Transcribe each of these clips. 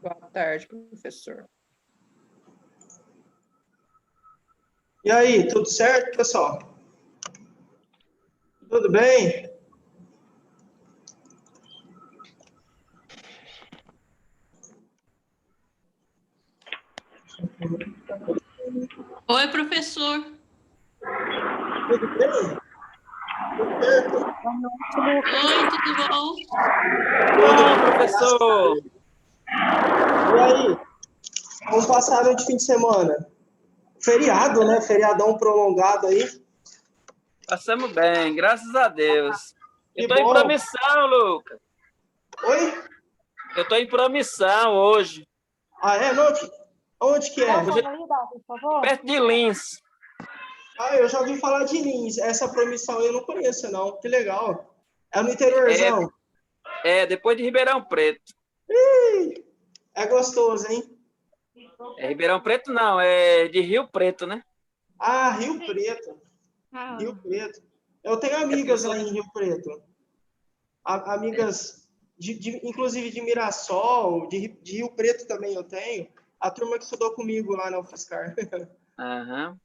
Boa tarde, professor. E aí, tudo certo, pessoal? Tudo bem? Oi, professor. Tudo bem? Tudo certo? Oi, tudo bom? Tudo, Professor! E aí, como passaram de fim de semana? Feriado, né? Feriadão prolongado aí. Passamos bem, graças a Deus. Que Eu tô em bom. promissão, Lucas. Oi? Eu tô em promissão hoje, Ah, é? Não, onde que é? perto de Lins. Ah, eu já ouvi falar de Lins. Essa promissão eu não conheço, não. Que legal. É no interiorzão. Depois de Ribeirão Preto. É gostoso, hein? É Ribeirão Preto não, é de Rio Preto, né? Ah, Rio Preto. Rio Preto. Eu tenho amigas lá em Rio Preto. Amigas, inclusive de Mirassol, de Rio Preto também eu tenho. A turma que estudou comigo lá na UFSCar. Aham.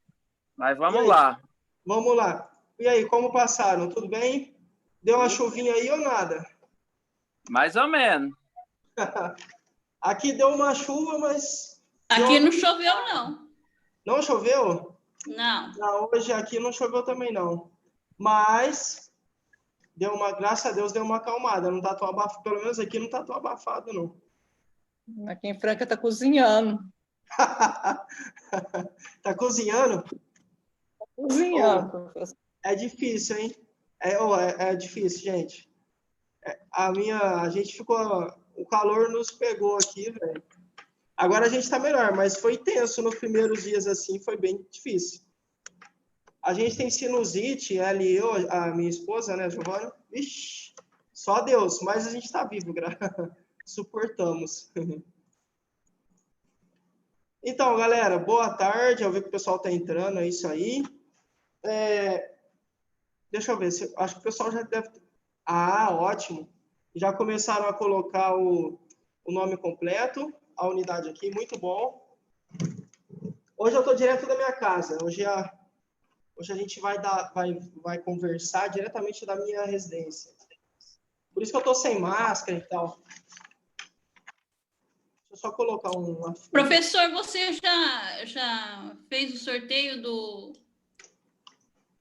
Mas E vamos aí? lá. Vamos lá. E aí, como passaram? Tudo bem? Deu uma chuvinha aí ou nada? Mais ou menos. Aqui deu uma chuva, mas... Aqui não choveu, não. Não choveu? Não. Não, hoje aqui não choveu também, não. Mas, graças a Deus, deu uma acalmada. Não tá tão abafado. Pelo menos aqui não tá tão abafado, não. Aqui em Franca está cozinhando. Tá cozinhando? Cozinhando, Oh, professor. é difícil, hein? É difícil, gente. A gente ficou... O calor nos pegou aqui, velho. Agora a gente tá melhor, mas foi tenso nos primeiros dias, assim, foi bem difícil. A gente tem sinusite, ela e eu, a minha esposa, né, Giovana? Ixi, só Deus, mas a gente tá vivo, suportamos. Então, galera, boa tarde. Eu vi que o pessoal tá entrando, é isso aí. Deixa eu ver, acho que o pessoal já deve... Ah, ótimo. Já começaram a colocar o nome completo, a unidade aqui, muito bom. Hoje eu tô direto da minha casa, hoje a gente vai conversar diretamente da minha residência. Por isso que eu tô sem máscara e tal. Deixa eu só colocar uma... Professor, você já fez o sorteio do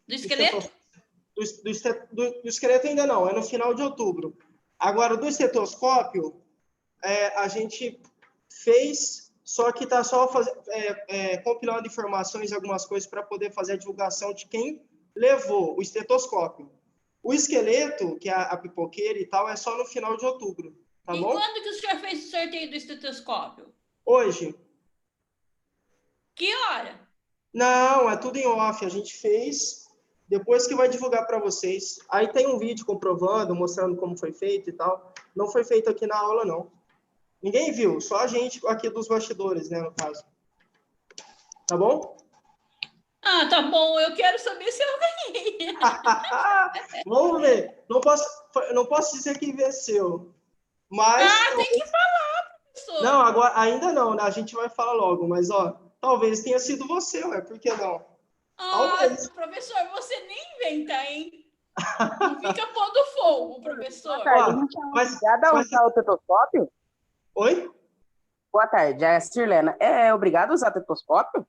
esqueleto? Do esqueleto ainda não, é no final de outubro. Agora, do estetoscópio, a gente fez, só que está só compilando informações, algumas coisas, para poder fazer a divulgação de quem levou o estetoscópio. O esqueleto, que é a pipoqueira e tal, é só no final de outubro, tá E bom? quando que o senhor fez o sorteio do estetoscópio? Hoje. Que hora? Não, é tudo em off, a gente fez, depois que vai divulgar para vocês. Aí tem um vídeo comprovando, mostrando como foi feito e tal. Não foi feito aqui na aula, não. Ninguém viu, só a gente aqui dos bastidores, né, no caso. Tá bom? Ah, tá bom. Eu quero saber se eu ganhei. Vamos ver. Não posso dizer quem venceu. Mas... Tem que falar, professor. Não, agora, ainda não, né? A gente vai falar logo. Mas, ó, talvez tenha sido você, ué. Por que não? Talvez. Professor, você nem inventa, hein? Não fica pondo fogo, professor. Boa tarde, a Ó, gente é mas- obrigado a mas- usar o tetoscópio? Oi? Boa tarde, é a Sirlena. É obrigado a usar tetoscópio?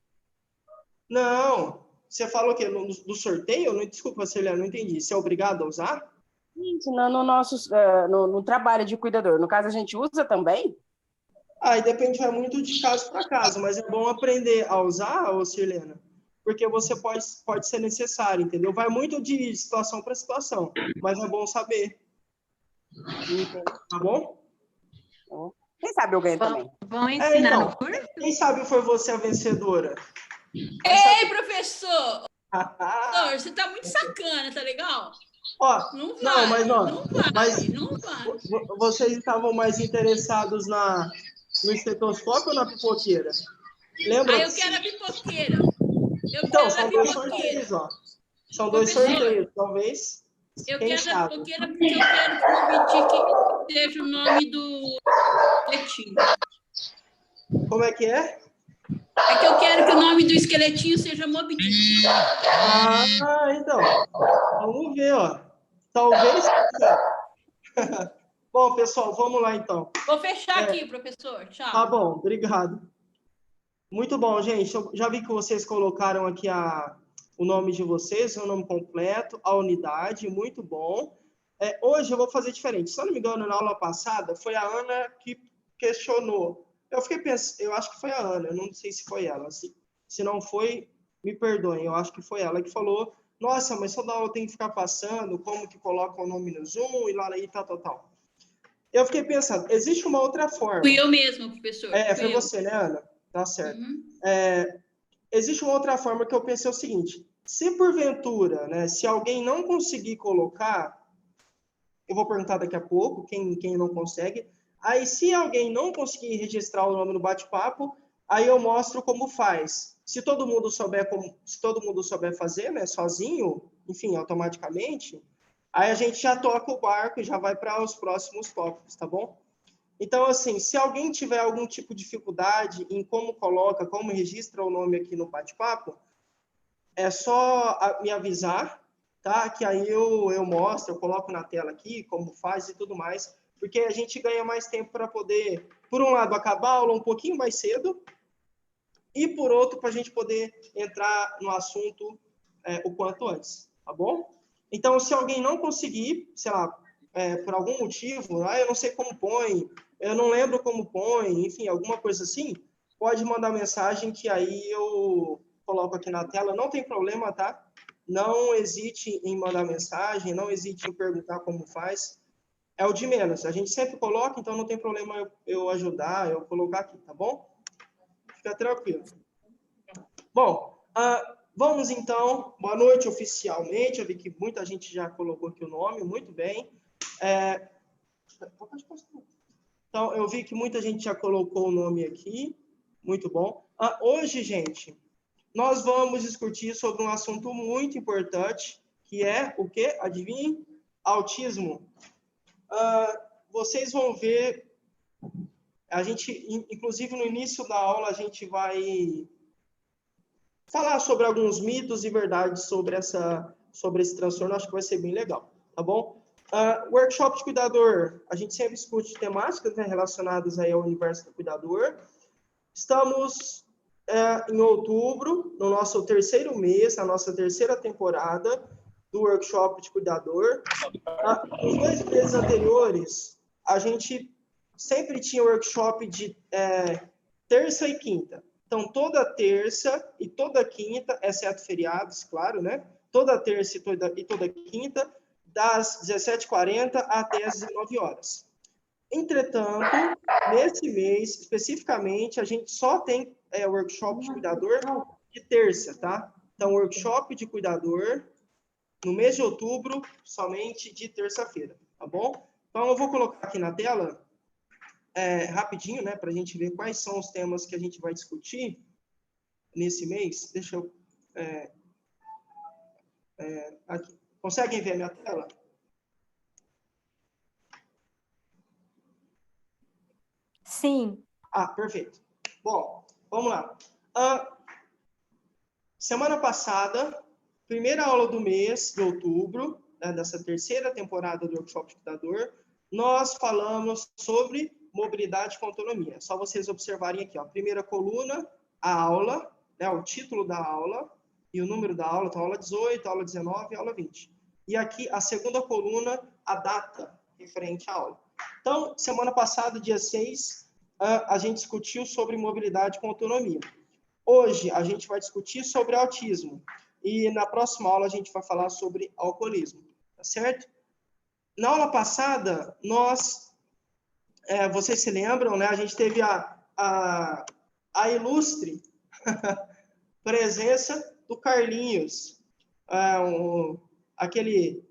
Não. Você falou o quê? Do sorteio? Não, desculpa, Celina, não entendi. Você é obrigado a usar? Gente, no trabalho de cuidador. No caso, a gente usa também? Aí depende muito de caso para caso, mas é bom aprender a usar, ô Sirlena, porque você pode ser necessário, entendeu? Vai muito de situação para situação, mas é bom saber, tá bom? Quem sabe eu ganho também. Vão ensinar Então, no curso? quem sabe foi você a vencedora? Ei, professor! Professor, você tá muito sacana, tá legal? Ó, Não vai, não, mas ó, não vai, mas não vai. vocês estavam mais interessados no estetoscópio ou na pipoqueira? Lembra? Eu quero a pipoqueira. Então, são dois sorteios, ó. São dois Professor, sorteios, talvez. Eu Quem quero a sabe? pipoqueira porque eu quero que o Vitic seja o nome do Letinho. Como é que é? É que eu quero que o nome do esqueletinho seja Moby Dick. Ah, então. Vamos ver, ó. Talvez. Bom, pessoal, vamos lá então. Vou fechar aqui, professor. Tchau. Tá bom, obrigado. Muito bom, gente. Eu já vi que vocês colocaram aqui o nome de vocês, o nome completo, a unidade, muito bom. Hoje eu vou fazer diferente. Se eu não me engano, na aula passada, foi a Ana que questionou. Eu fiquei pensando, eu acho que foi a Ana, eu não sei se foi ela. Se não foi, me perdoem, eu acho que foi ela que falou, nossa, mas toda aula tem que ficar passando, como que coloca o nome no Zoom, e lá, e tal. Eu fiquei pensando, existe uma outra forma. Fui eu mesmo, professor. Foi você, né, Ana? Tá certo. Uhum. Existe uma outra forma que eu pensei o seguinte, se porventura, né, se alguém não conseguir colocar, eu vou perguntar daqui a pouco, quem não consegue, aí se alguém não conseguir registrar o nome no bate-papo, aí eu mostro como faz. Se todo mundo souber fazer, né, sozinho, enfim, automaticamente, aí a gente já toca o barco e já vai para os próximos tópicos, tá bom? Então, assim, se alguém tiver algum tipo de dificuldade em como coloca, como registra o nome aqui no bate-papo, é só me avisar, tá? Que aí eu mostro, eu coloco na tela aqui como faz e tudo mais, porque a gente ganha mais tempo para poder, por um lado, acabar a aula um pouquinho mais cedo, e por outro, para a gente poder entrar no assunto o quanto antes, tá bom? Então, se alguém não conseguir, sei lá, por algum motivo, eu não sei como põe, eu não lembro como põe, enfim, alguma coisa assim, pode mandar mensagem que aí eu coloco aqui na tela, não tem problema, tá? Não hesite em mandar mensagem, não hesite em perguntar como faz, é o de menos, a gente sempre coloca, então não tem problema eu ajudar, eu colocar aqui, tá bom? Fica tranquilo. Bom, vamos então, boa noite oficialmente, eu vi que muita gente já colocou aqui o nome, muito bem. Então, eu vi que muita gente já colocou o nome aqui, muito bom. Hoje, gente, nós vamos discutir sobre um assunto muito importante, que é o quê? Adivinhem? Autismo. Vocês vão ver, a gente, inclusive no início da aula, a gente vai falar sobre alguns mitos e verdades sobre esse transtorno, acho que vai ser bem legal, tá bom? Workshop de cuidador, a gente sempre discute temáticas, né, relacionadas aí ao universo do cuidador. Estamos em outubro, no nosso terceiro mês, na nossa terceira temporada do workshop de cuidador. Nos 2 meses anteriores, a gente sempre tinha workshop de terça e quinta. Então, toda terça e toda quinta, exceto feriados, claro, né? Toda terça e toda quinta, das 17h40 até as 19 horas. Entretanto, nesse mês, especificamente, a gente só tem workshop de cuidador de terça, tá? Então, workshop de cuidador, no mês de outubro, somente de terça-feira, tá bom? Então, eu vou colocar aqui na tela, rapidinho, né, para a gente ver quais são os temas que a gente vai discutir nesse mês. Deixa eu... aqui. Conseguem ver a minha tela? Sim. Perfeito. Bom, vamos lá. Semana passada, primeira aula do mês de outubro, né, dessa terceira temporada do Workshop de Cuidador, nós falamos sobre mobilidade com autonomia. Só vocês observarem aqui, ó, primeira coluna, a aula, né, o título da aula e o número da aula, então aula 18, aula 19 e aula 20. E aqui a segunda coluna, a data referente à aula. Então, semana passada, dia 6, a gente discutiu sobre mobilidade com autonomia. Hoje, a gente vai discutir sobre autismo. E na próxima aula, a gente vai falar sobre alcoolismo. Tá certo? Na aula passada, vocês se lembram, né? A gente teve a ilustre presença do Carlinhos.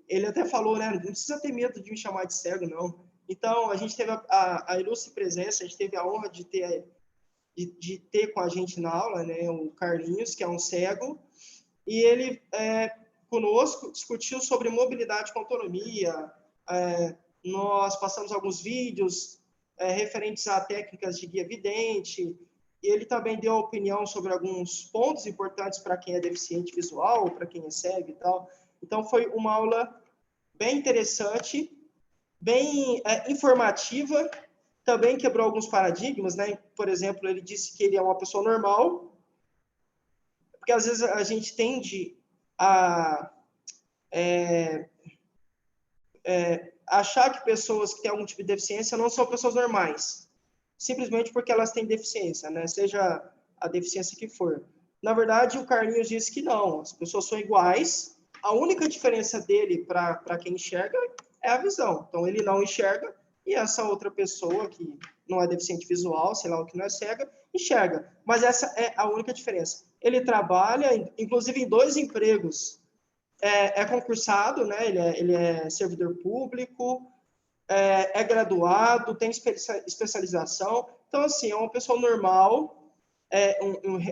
Ele até falou, né? Não precisa ter medo de me chamar de cego, não. Então, a gente teve a ilustre presença, a gente teve a honra de ter com a gente na aula, né? O Carlinhos, que é um cego, e ele, conosco, discutiu sobre mobilidade com autonomia. Nós passamos alguns vídeos referentes a técnicas de guia vidente, ele também deu opinião sobre alguns pontos importantes para quem é deficiente visual, para quem é cego e tal. Então, foi uma aula bem interessante, bem informativa, também quebrou alguns paradigmas, né? Por exemplo, ele disse que ele é uma pessoa normal, porque às vezes a gente tende a achar que pessoas que têm algum tipo de deficiência não são pessoas normais, simplesmente porque elas têm deficiência, né? Seja a deficiência que for. Na verdade, o Carlinhos disse que não, as pessoas são iguais, a única diferença dele para quem enxerga é a visão. Então, ele não enxerga e essa outra pessoa que não é deficiente visual, sei lá o que não é cega, enxerga. Mas essa é a única diferença. Ele trabalha, inclusive, em 2 empregos. É concursado, né? Ele é servidor público, é graduado, tem especialização. Então, assim, é uma pessoa normal,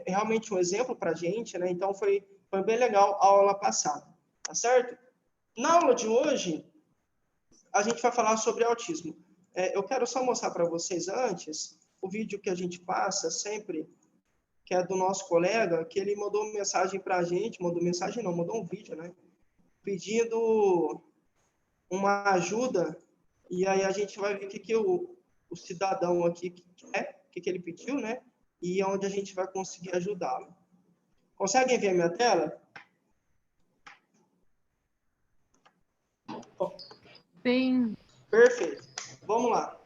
realmente um exemplo para a gente, né? Então, foi bem legal a aula passada, tá certo? Na aula de hoje, a gente vai falar sobre autismo. Eu quero só mostrar para vocês antes o vídeo que a gente passa sempre, que é do nosso colega, que ele mandou mensagem para a gente, mandou um vídeo, né? Pedindo uma ajuda, e aí a gente vai ver o que o cidadão aqui quer, o que ele pediu, né? E onde a gente vai conseguir ajudá-lo. Conseguem ver a minha tela? Sim. Perfeito. Vamos lá.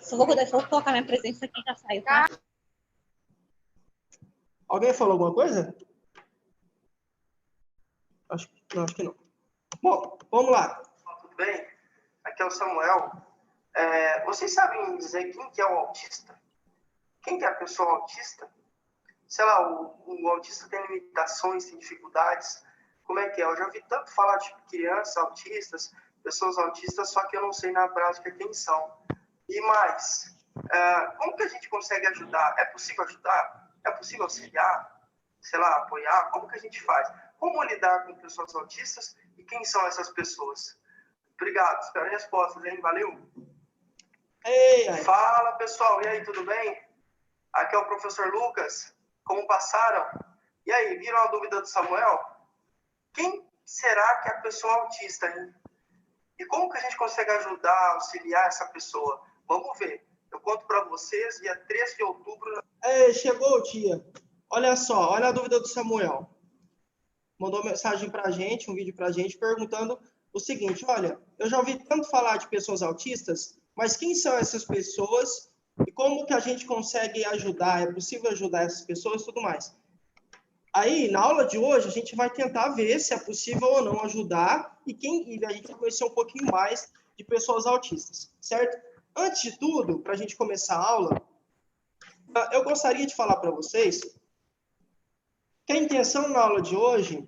Só vou colocar minha presença aqui, já saiu, tá? Alguém falou alguma coisa? Acho que não. Bom, vamos lá. Tudo bem? Aqui é o Samuel. Vocês sabem dizer quem que é o autista? Quem que é a pessoa autista? Sei lá, o autista tem limitações, tem dificuldades. Como é que é? Eu já ouvi tanto falar de crianças autistas, pessoas autistas, só que eu não sei na prática quem são. E mais, como que a gente consegue ajudar? É possível ajudar? É possível auxiliar? Sei lá, apoiar? Como que a gente faz? Como lidar com pessoas autistas e quem são essas pessoas? Obrigado, espero respostas, hein? Valeu! Ei. Fala, pessoal, e aí, tudo bem? Aqui é o professor Lucas. Como passaram? E aí, viram a dúvida do Samuel? Quem será que é a pessoa autista, hein? E como que a gente consegue ajudar, auxiliar essa pessoa? Vamos ver. Eu conto para vocês, dia 13 de outubro... chegou o dia. Olha só, olha a dúvida do Samuel. Mandou mensagem para a gente, um vídeo para a gente, perguntando o seguinte, olha, eu já ouvi tanto falar de pessoas autistas, mas quem são essas pessoas e como que a gente consegue ajudar? É possível ajudar essas pessoas e tudo mais. Aí, na aula de hoje, a gente vai tentar ver se é possível ou não ajudar e a gente vai conhecer um pouquinho mais de pessoas autistas, certo? Antes de tudo, para a gente começar a aula, eu gostaria de falar para vocês que a intenção na aula de hoje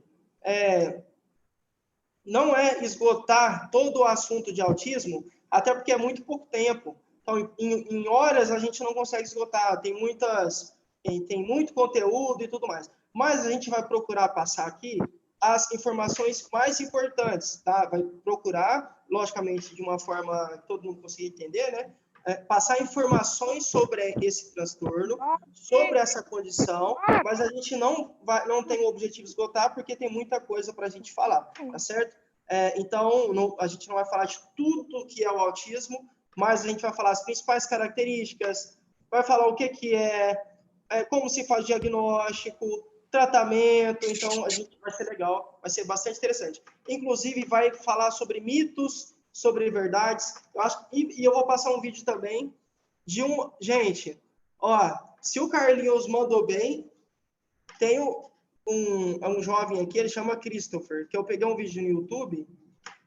não é esgotar todo o assunto de autismo, até porque é muito pouco tempo. Então, em horas, a gente não consegue esgotar, tem muito conteúdo e tudo mais. Mas a gente vai procurar passar aqui as informações mais importantes, tá? Vai procurar, logicamente, de uma forma que todo mundo consiga entender, né? Passar informações sobre esse transtorno, sobre essa condição, mas a gente não tem o objetivo de esgotar, porque tem muita coisa para a gente falar, tá certo? Então, a gente não vai falar de tudo que é o autismo, mas a gente vai falar as principais características, vai falar o que como se faz diagnóstico, tratamento, então vai ser legal, vai ser bastante interessante. Inclusive, vai falar sobre mitos, sobre verdades, e eu vou passar um vídeo também de gente, ó, se o Carlinhos mandou bem, tem um jovem aqui, ele chama Christopher, que eu peguei um vídeo no YouTube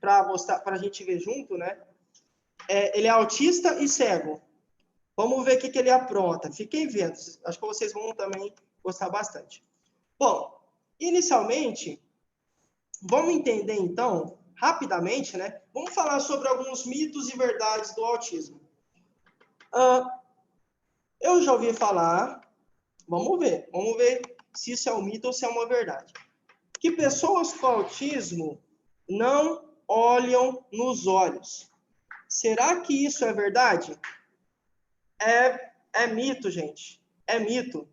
para mostrar, para a gente ver junto, né? Ele é autista e cego. Vamos ver o que ele apronta. Fiquem vendo, acho que vocês vão também gostar bastante. Bom, inicialmente, vamos entender então, rapidamente, né? Vamos falar sobre alguns mitos e verdades do autismo. Eu já ouvi falar, vamos ver se isso é um mito ou se é uma verdade, que pessoas com autismo não olham nos olhos. Será que isso é verdade? é mito, gente. É mito.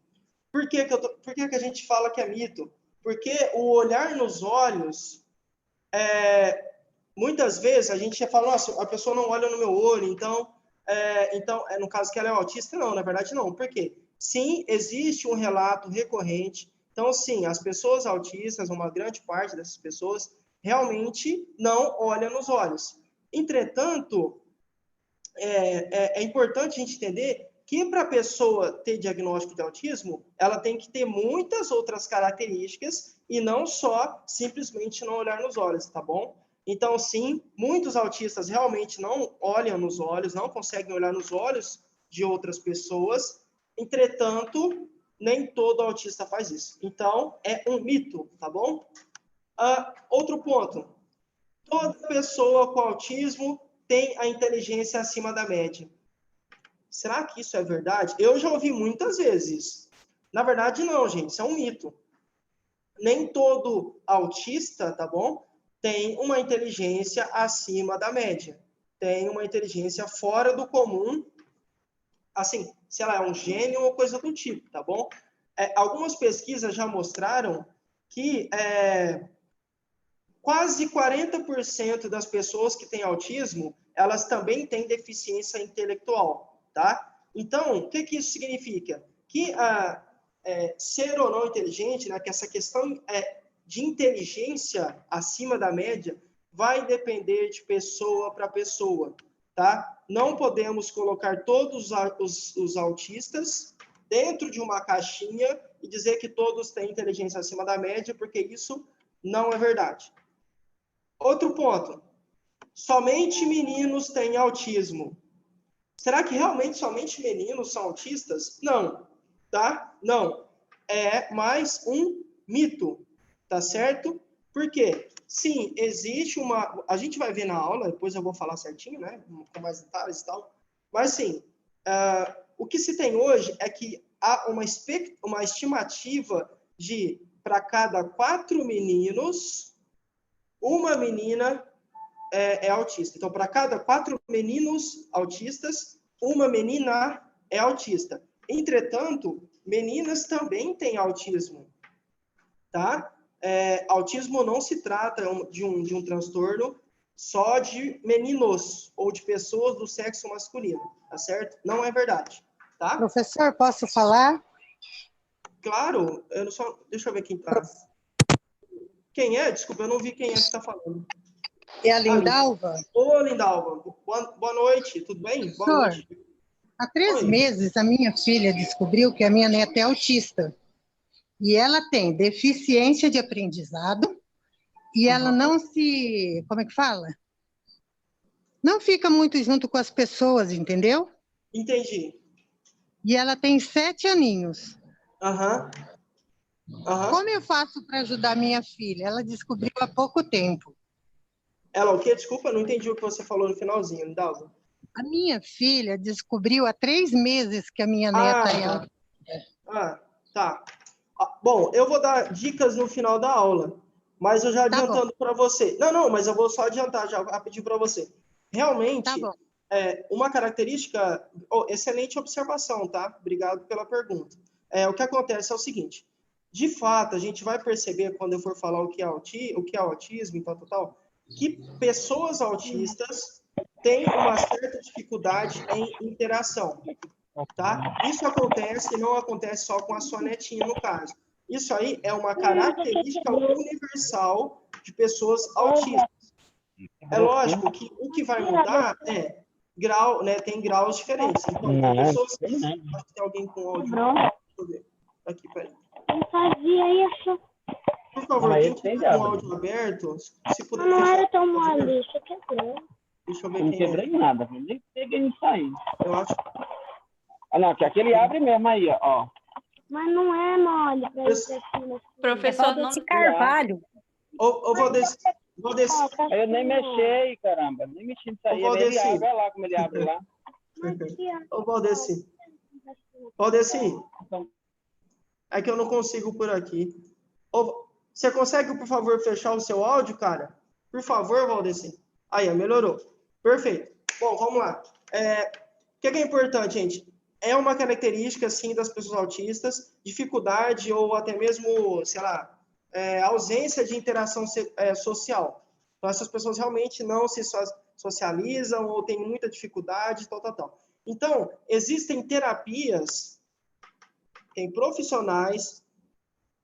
Por que que a gente fala que é mito? Porque o olhar nos olhos, muitas vezes a gente fala, nossa, a pessoa não olha no meu olho, então, no caso que ela é autista, não, na verdade não. Por quê? Sim, existe um relato recorrente. Então, sim, as pessoas autistas, uma grande parte dessas pessoas, realmente não olham nos olhos. Entretanto, é importante a gente entender que para a pessoa ter diagnóstico de autismo, ela tem que ter muitas outras características e não só simplesmente não olhar nos olhos, tá bom? Então, sim, muitos autistas realmente não olham nos olhos, não conseguem olhar nos olhos de outras pessoas. Entretanto, nem todo autista faz isso. Então, é um mito, tá bom? Outro ponto. Toda pessoa com autismo tem a inteligência acima da média. Será que isso é verdade? Eu já ouvi muitas vezes. Na verdade, não, gente. Isso é um mito. Nem todo autista, tá bom? Tem uma inteligência acima da média. Tem uma inteligência fora do comum. Assim, sei lá, é um gênio ou coisa do tipo, tá bom? Algumas pesquisas já mostraram que quase 40% das pessoas que têm autismo, elas também têm deficiência intelectual, tá? Então, o que isso significa? Que ser ou não inteligente, né, que essa questão de inteligência acima da média vai depender de pessoa para pessoa, tá? Não podemos colocar todos os autistas dentro de uma caixinha e dizer que todos têm inteligência acima da média, porque isso não é verdade. Outro ponto. Somente meninos têm autismo. Será que realmente somente meninos são autistas? Não, tá? Não. É mais um mito, tá certo? Por quê? Sim, existe uma... A gente vai ver na aula, depois eu vou falar certinho, né? Com mais detalhes e tal. Mas, sim, o que se tem hoje é que há uma estimativa de, para cada 4 meninos, uma menina é autista. Então, para cada 4 meninos autistas, uma menina é autista. Entretanto, meninas também têm autismo, tá? Autismo não se trata de um transtorno só de meninos ou de pessoas do sexo masculino, tá certo? Não é verdade, tá? Professor, posso falar? Claro, deixa eu ver quem tá. Quem é? Desculpa, eu não vi quem é que está falando. É a Lindalva? Ô, Lindalva, boa noite, tudo bem? Boa noite. Há 3 Oi. meses, a minha filha descobriu que a minha neta é autista. E ela tem deficiência de aprendizado e ela não se... Como é que fala? Não fica muito junto com as pessoas, entendeu? Entendi. E ela tem 7 aninhos. Como eu faço para ajudar minha filha? Ela descobriu há pouco tempo. Ela o quê? Desculpa, não entendi o que você falou no finalzinho, Lindalva. A minha filha descobriu há 3 meses que a minha neta é autista. Tá. Bom, eu vou dar dicas no final da aula, mas eu já adiantando para você. Não, mas eu vou só adiantar já rapidinho para você. Realmente, uma característica... excelente observação, tá? Obrigado pela pergunta. O que acontece é o seguinte, de fato, a gente vai perceber quando eu for falar o que é autismo e tal, que pessoas autistas têm uma certa dificuldade em interação, tá? Isso acontece e não acontece só com a sua netinha, no caso. Isso aí é uma característica universal de pessoas autistas. É lógico que o que vai mudar é grau, né? Tem graus diferentes. Então, tem pessoas que... Acho que tem alguém com áudio. Deixa eu ver. Aqui, peraí. Fazia isso. Por favor, quem tiver com o áudio aberto, se puder Não fechar. era tão mole, isso quebrou. Deixa eu ver Não quem quebrei nada, nem peguei nisso aí. Eu acho. Não, que aquele abre mesmo aí, ó. Mas não é mole pra isso aqui. Professor, não... Carvalho. Ô, Valdeci. Eu nem mexei, caramba. Nem mexi nisso aí. Ele abre, olha lá como ele abre lá. Ô, Valdeci. Valdeci. É que eu não consigo por aqui. Você consegue, por favor, fechar o seu áudio, cara? Por favor, Valdeci. Aí, melhorou. Perfeito. Bom, vamos lá. O que é importante, gente? é uma característica, assim, das pessoas autistas, dificuldade ou até mesmo, sei lá, ausência de interação social. Então, essas pessoas realmente não se socializam ou têm muita dificuldade, tal. Então, existem terapias, tem profissionais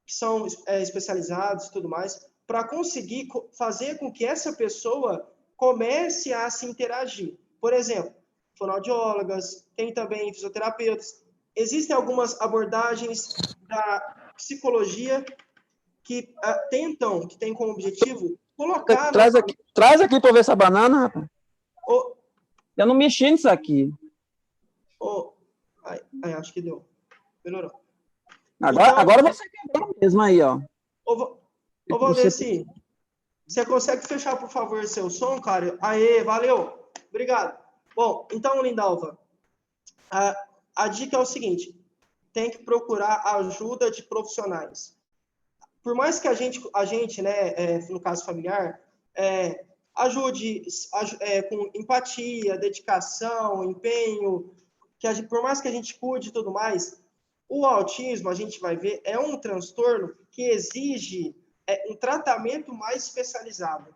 que são especializados e tudo mais, para conseguir fazer com que essa pessoa comece a se interagir. Por exemplo, fonoaudiólogas, tem também fisioterapeutas. Existem algumas abordagens da psicologia que que têm como objetivo colocar... Traz aqui para ver essa banana, rapaz. Eu não mexi nisso aqui. Acho que deu. Melhorou. Agora você quebrou mesmo aí, ó. Ô, Valdeci, você consegue fechar, por favor, seu som, cara? Aê, valeu. Obrigado. Bom, então, Lindalva, a dica é o seguinte, tem que procurar a ajuda de profissionais. Por mais que a gente, né, no caso familiar, ajude com empatia, dedicação, empenho, por mais que a gente cuide e tudo mais, o autismo, a gente vai ver, é um transtorno que exige um tratamento mais especializado.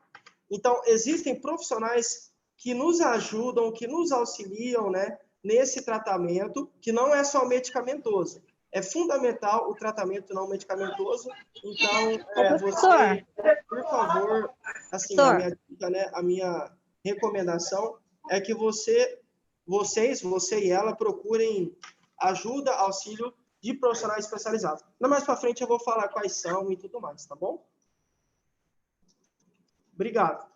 Então, existem profissionais que nos ajudam, que nos auxiliam, né, nesse tratamento, que não é só medicamentoso. É fundamental o tratamento não medicamentoso. Então, você, por favor, assim, a minha recomendação é que você e ela, procurem ajuda, auxílio de profissionais especializados. Mais para frente eu vou falar quais são e tudo mais, tá bom? Obrigado.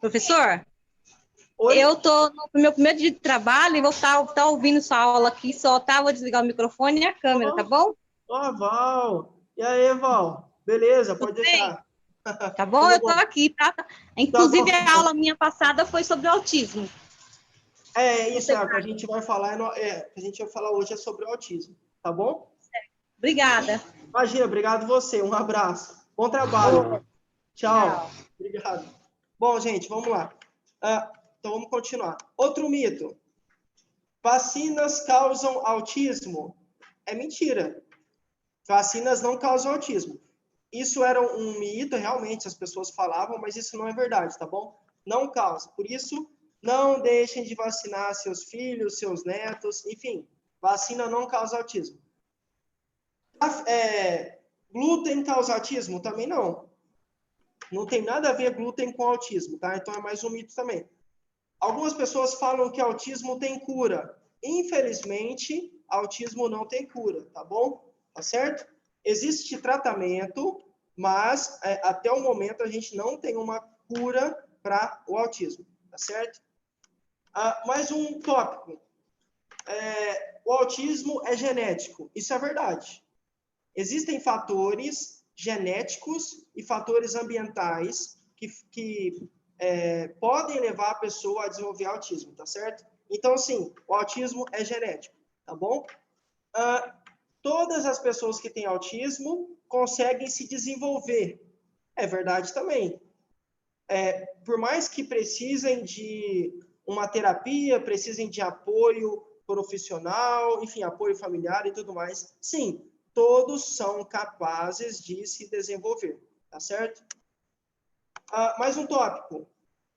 Professor, Oi? eu tô no meu primeiro dia de trabalho e vou estar ouvindo sua aula aqui, vou desligar o microfone e a câmera, tá bom? Val. E aí, Val? Beleza, pode deixar. Tá bom? Eu tô aqui, tá? Inclusive, Tá bom. a aula minha passada foi sobre autismo. Isso que a gente vai falar, hoje é sobre o autismo, tá bom? Obrigada. Imagina, obrigado você, um abraço. Bom trabalho. Tchau. Obrigado. Bom, gente, vamos lá. Então, vamos continuar. Outro mito. Vacinas causam autismo? É mentira. Vacinas não causam autismo. Isso era um mito, realmente, as pessoas falavam, mas isso não é verdade, tá bom? Não causa. Por isso, não deixem de vacinar seus filhos, seus netos, enfim. Vacina não causa autismo. Glúten causa autismo? Também não. Não tem nada a ver glúten com autismo, tá? Então é mais um mito também. Algumas pessoas falam que autismo tem cura. Infelizmente, autismo não tem cura, tá bom? Tá certo? Existe tratamento, mas até o momento a gente não tem uma cura para o autismo, tá certo? Mais um tópico. O autismo é genético. Isso é verdade. Existem fatores genéticos e fatores ambientais que podem levar a pessoa a desenvolver autismo, tá certo? Então, sim, o autismo é genético, tá bom? Todas as pessoas que têm autismo conseguem se desenvolver. É verdade também. Por mais que precisem de uma terapia, precisem de apoio profissional, enfim, apoio familiar e tudo mais, sim, todos são capazes de se desenvolver, tá certo? Mais um tópico.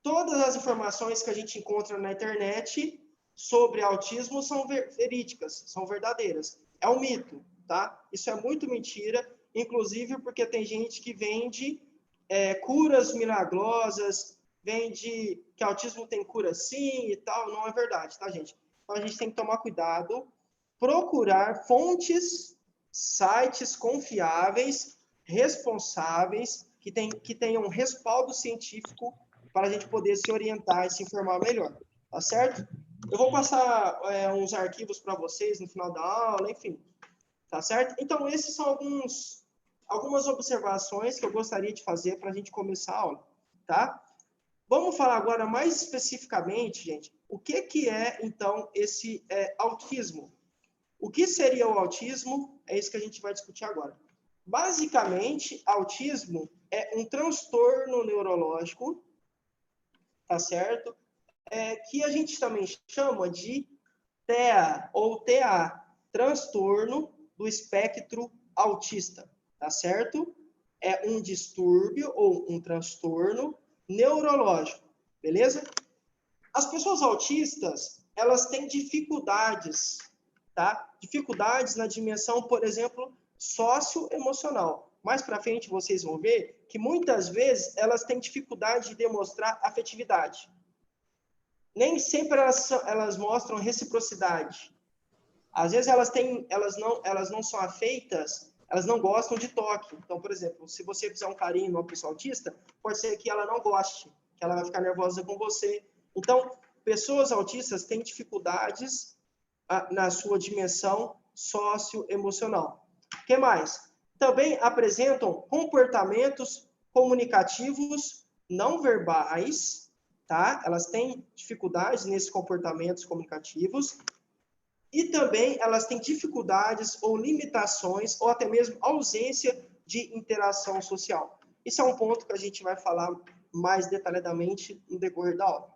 Todas as informações que a gente encontra na internet sobre autismo são verídicas, são verdadeiras. É um mito, tá? Isso é muito mentira, inclusive porque tem gente que vende curas milagrosas, vende que autismo tem cura sim e tal. Não é verdade, tá, gente? Então, a gente tem que tomar cuidado, procurar fontes, sites confiáveis, responsáveis, que tenham respaldo científico para a gente poder se orientar e se informar melhor, tá certo? Eu vou passar uns arquivos para vocês no final da aula, enfim, tá certo? Então, esses são algumas observações que eu gostaria de fazer para a gente começar a aula, tá? Vamos falar agora mais especificamente, gente, o que é, então, esse autismo? O que seria o autismo? É isso que a gente vai discutir agora. Basicamente, autismo é um transtorno neurológico, tá certo? Que a gente também chama de TEA ou TA, transtorno do espectro autista, tá certo? É um distúrbio ou um transtorno neurológico, beleza? As pessoas autistas, elas têm dificuldades, tá? Dificuldades na dimensão, por exemplo, socioemocional. Mais para frente vocês vão ver que muitas vezes elas têm dificuldade de demonstrar afetividade. Nem sempre elas mostram reciprocidade. Às vezes elas não são afeitas, elas não gostam de toque. Então, por exemplo, se você fizer um carinho numa pessoa autista, pode ser que ela não goste, que ela vai ficar nervosa com você. Então, pessoas autistas têm dificuldades na sua dimensão socioemocional. O que mais? Também apresentam comportamentos comunicativos não verbais, tá? Elas têm dificuldades nesses comportamentos comunicativos e também elas têm dificuldades ou limitações ou até mesmo ausência de interação social. Isso é um ponto que a gente vai falar mais detalhadamente no decorrer da aula.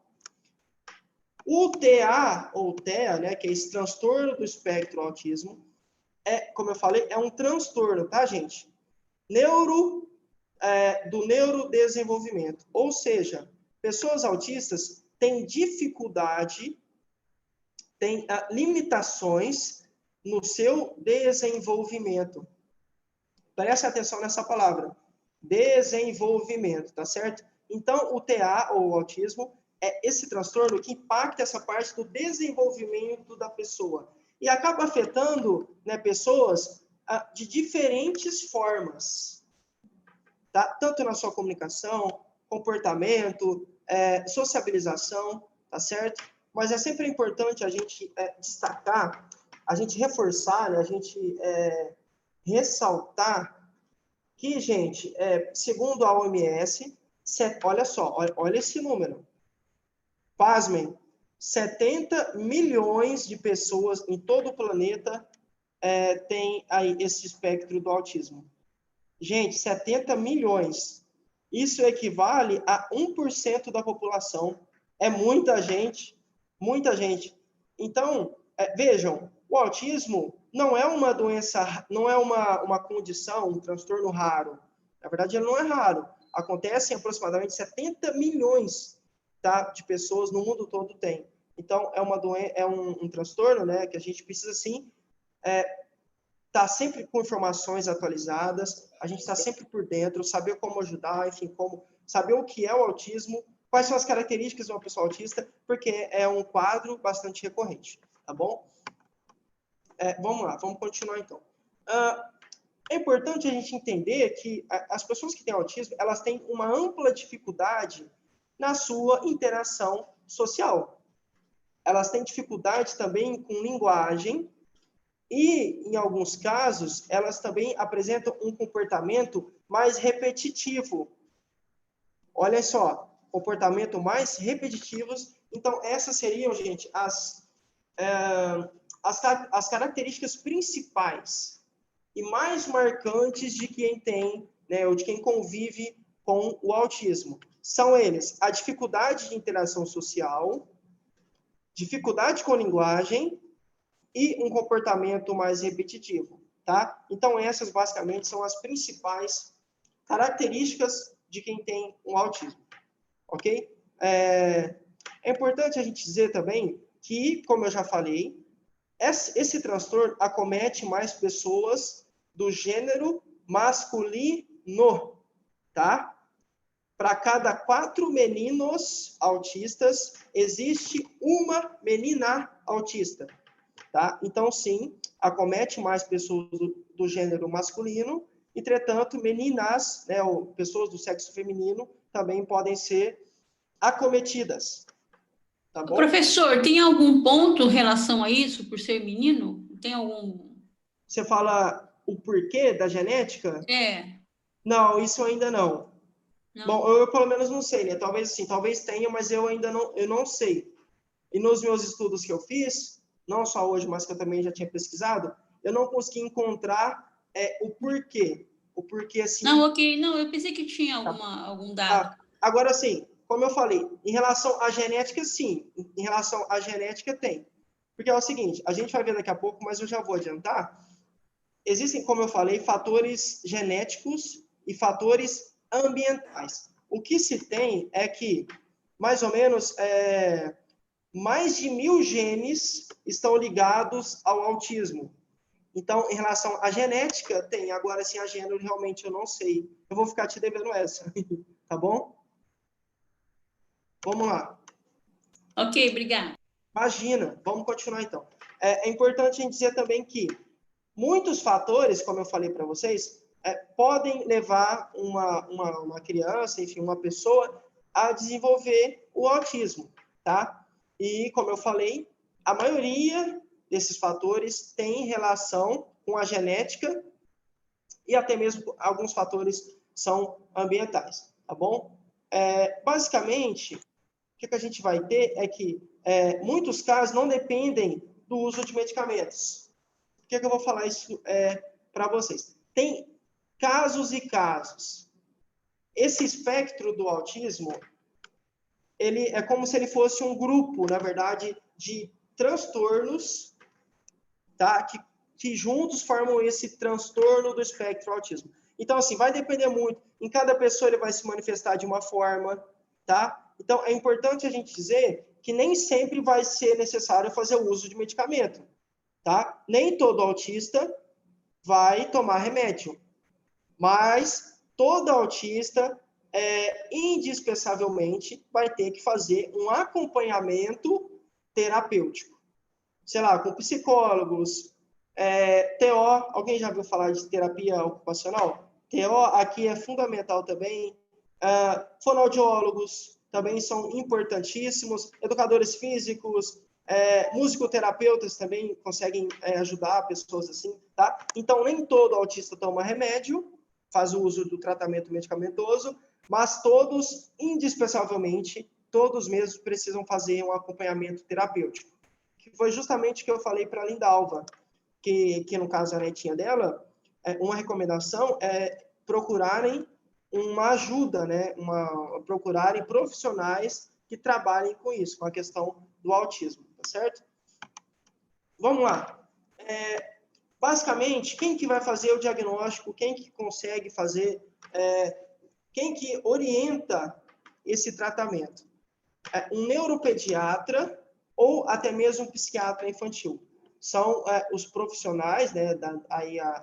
O TA ou TEA, né, que é esse transtorno do espectro autismo, como eu falei, é um transtorno, tá, gente? Do neurodesenvolvimento. Ou seja, pessoas autistas têm dificuldade, têm limitações no seu desenvolvimento. Preste atenção nessa palavra. Desenvolvimento, tá certo? Então, o TA, ou o autismo, é esse transtorno que impacta essa parte do desenvolvimento da pessoa. E acaba afetando, né, pessoas de diferentes formas. Tá? Tanto na sua comunicação, comportamento, sociabilização, tá certo? Mas é sempre importante a gente destacar, a gente reforçar, né, a gente ressaltar que, gente, segundo a OMS, olha só, olha esse número. Pasmem, 70 milhões de pessoas em todo o planeta têm aí esse espectro do autismo. Gente, 70 milhões. Isso equivale a 1% da população. É muita gente, muita gente. Então, vejam, o autismo não é uma doença, não é uma condição, um transtorno raro. Na verdade, ele não é raro. Acontece em aproximadamente 70 milhões, tá, de pessoas no mundo todo tem. Então, é um transtorno, né, que a gente precisa, sim, tá sempre com informações atualizadas, a gente está sempre por dentro, saber como ajudar, enfim, saber o que é o autismo, quais são as características de uma pessoa autista, porque é um quadro bastante recorrente, tá bom? Vamos lá, vamos continuar então. É importante a gente entender que as pessoas que têm autismo, elas têm uma ampla dificuldade na sua interação social. Elas têm dificuldade também com linguagem e, em alguns casos, elas também apresentam um comportamento mais repetitivo. Olha só, comportamento mais repetitivos. Então, essas seriam, gente, as características principais e mais marcantes de quem tem, né, ou de quem convive com o autismo. São eles a dificuldade de interação social, dificuldade com linguagem e um comportamento mais repetitivo, tá? Então, essas basicamente são as principais características de quem tem um autismo, ok? É importante a gente dizer também que, como eu já falei, esse transtorno acomete mais pessoas do gênero masculino, tá? Para cada 4 meninos autistas, existe uma menina autista, tá? Então, sim, acomete mais pessoas do gênero masculino, entretanto, meninas, né, ou pessoas do sexo feminino, também podem ser acometidas, tá bom? Professor, tem algum ponto em relação a isso, por ser menino? Tem algum... Você fala o porquê da genética? Não, isso ainda não. Não. Bom, eu pelo menos não sei, né? Talvez sim, talvez tenha, mas eu ainda não sei. E nos meus estudos que eu fiz, não só hoje, mas que eu também já tinha pesquisado, eu não consegui encontrar o porquê. O porquê, assim... Não, ok. Não, eu pensei que tinha algum dado. Agora, sim, como eu falei, em relação à genética, sim. Em relação à genética, tem. Porque é o seguinte, a gente vai ver daqui a pouco, mas eu já vou adiantar. Existem, como eu falei, fatores genéticos e fatores ambientais. O que se tem é que, mais ou menos, mais de 1000 genes estão ligados ao autismo. Então, em relação à genética, tem. Agora, sim, a gênero, realmente, eu não sei. Eu vou ficar te devendo essa, tá bom? Vamos lá. Ok, obrigada. Imagina. Vamos continuar, então. É importante a gente dizer também que muitos fatores, como eu falei para vocês, podem levar uma criança, enfim, uma pessoa, a desenvolver o autismo, tá? E, como eu falei, a maioria desses fatores tem relação com a genética e até mesmo alguns fatores são ambientais, tá bom? Basicamente, o que a gente vai ter é que muitos casos não dependem do uso de medicamentos. Por que eu vou falar isso para vocês? Tem casos e casos. Esse espectro do autismo, ele é como se ele fosse um grupo, na verdade, de transtornos, tá? Que juntos formam esse transtorno do espectro autismo. Então, assim, vai depender muito. Em cada pessoa ele vai se manifestar de uma forma, tá? Então, é importante a gente dizer que nem sempre vai ser necessário fazer o uso de medicamento, tá? Nem todo autista vai tomar remédio, mas todo autista indispensavelmente vai ter que fazer um acompanhamento terapêutico. Sei lá, com psicólogos, TO, alguém já ouviu falar de terapia ocupacional? TO aqui é fundamental também. Fonoaudiólogos também são importantíssimos. Educadores físicos, musicoterapeutas também conseguem ajudar pessoas assim, tá? Então, nem todo autista toma remédio, faz o uso do tratamento medicamentoso, mas todos, indispensavelmente, todos mesmo precisam fazer um acompanhamento terapêutico. Que foi justamente o que eu falei para a Lindalva, que no caso a netinha dela, uma recomendação é procurarem uma ajuda, né? Procurarem profissionais que trabalhem com isso, com a questão do autismo, tá certo? Vamos lá. Basicamente, quem que vai fazer o diagnóstico, quem que consegue fazer, quem que orienta esse tratamento? Um neuropediatra ou até mesmo um psiquiatra infantil. São os profissionais, né,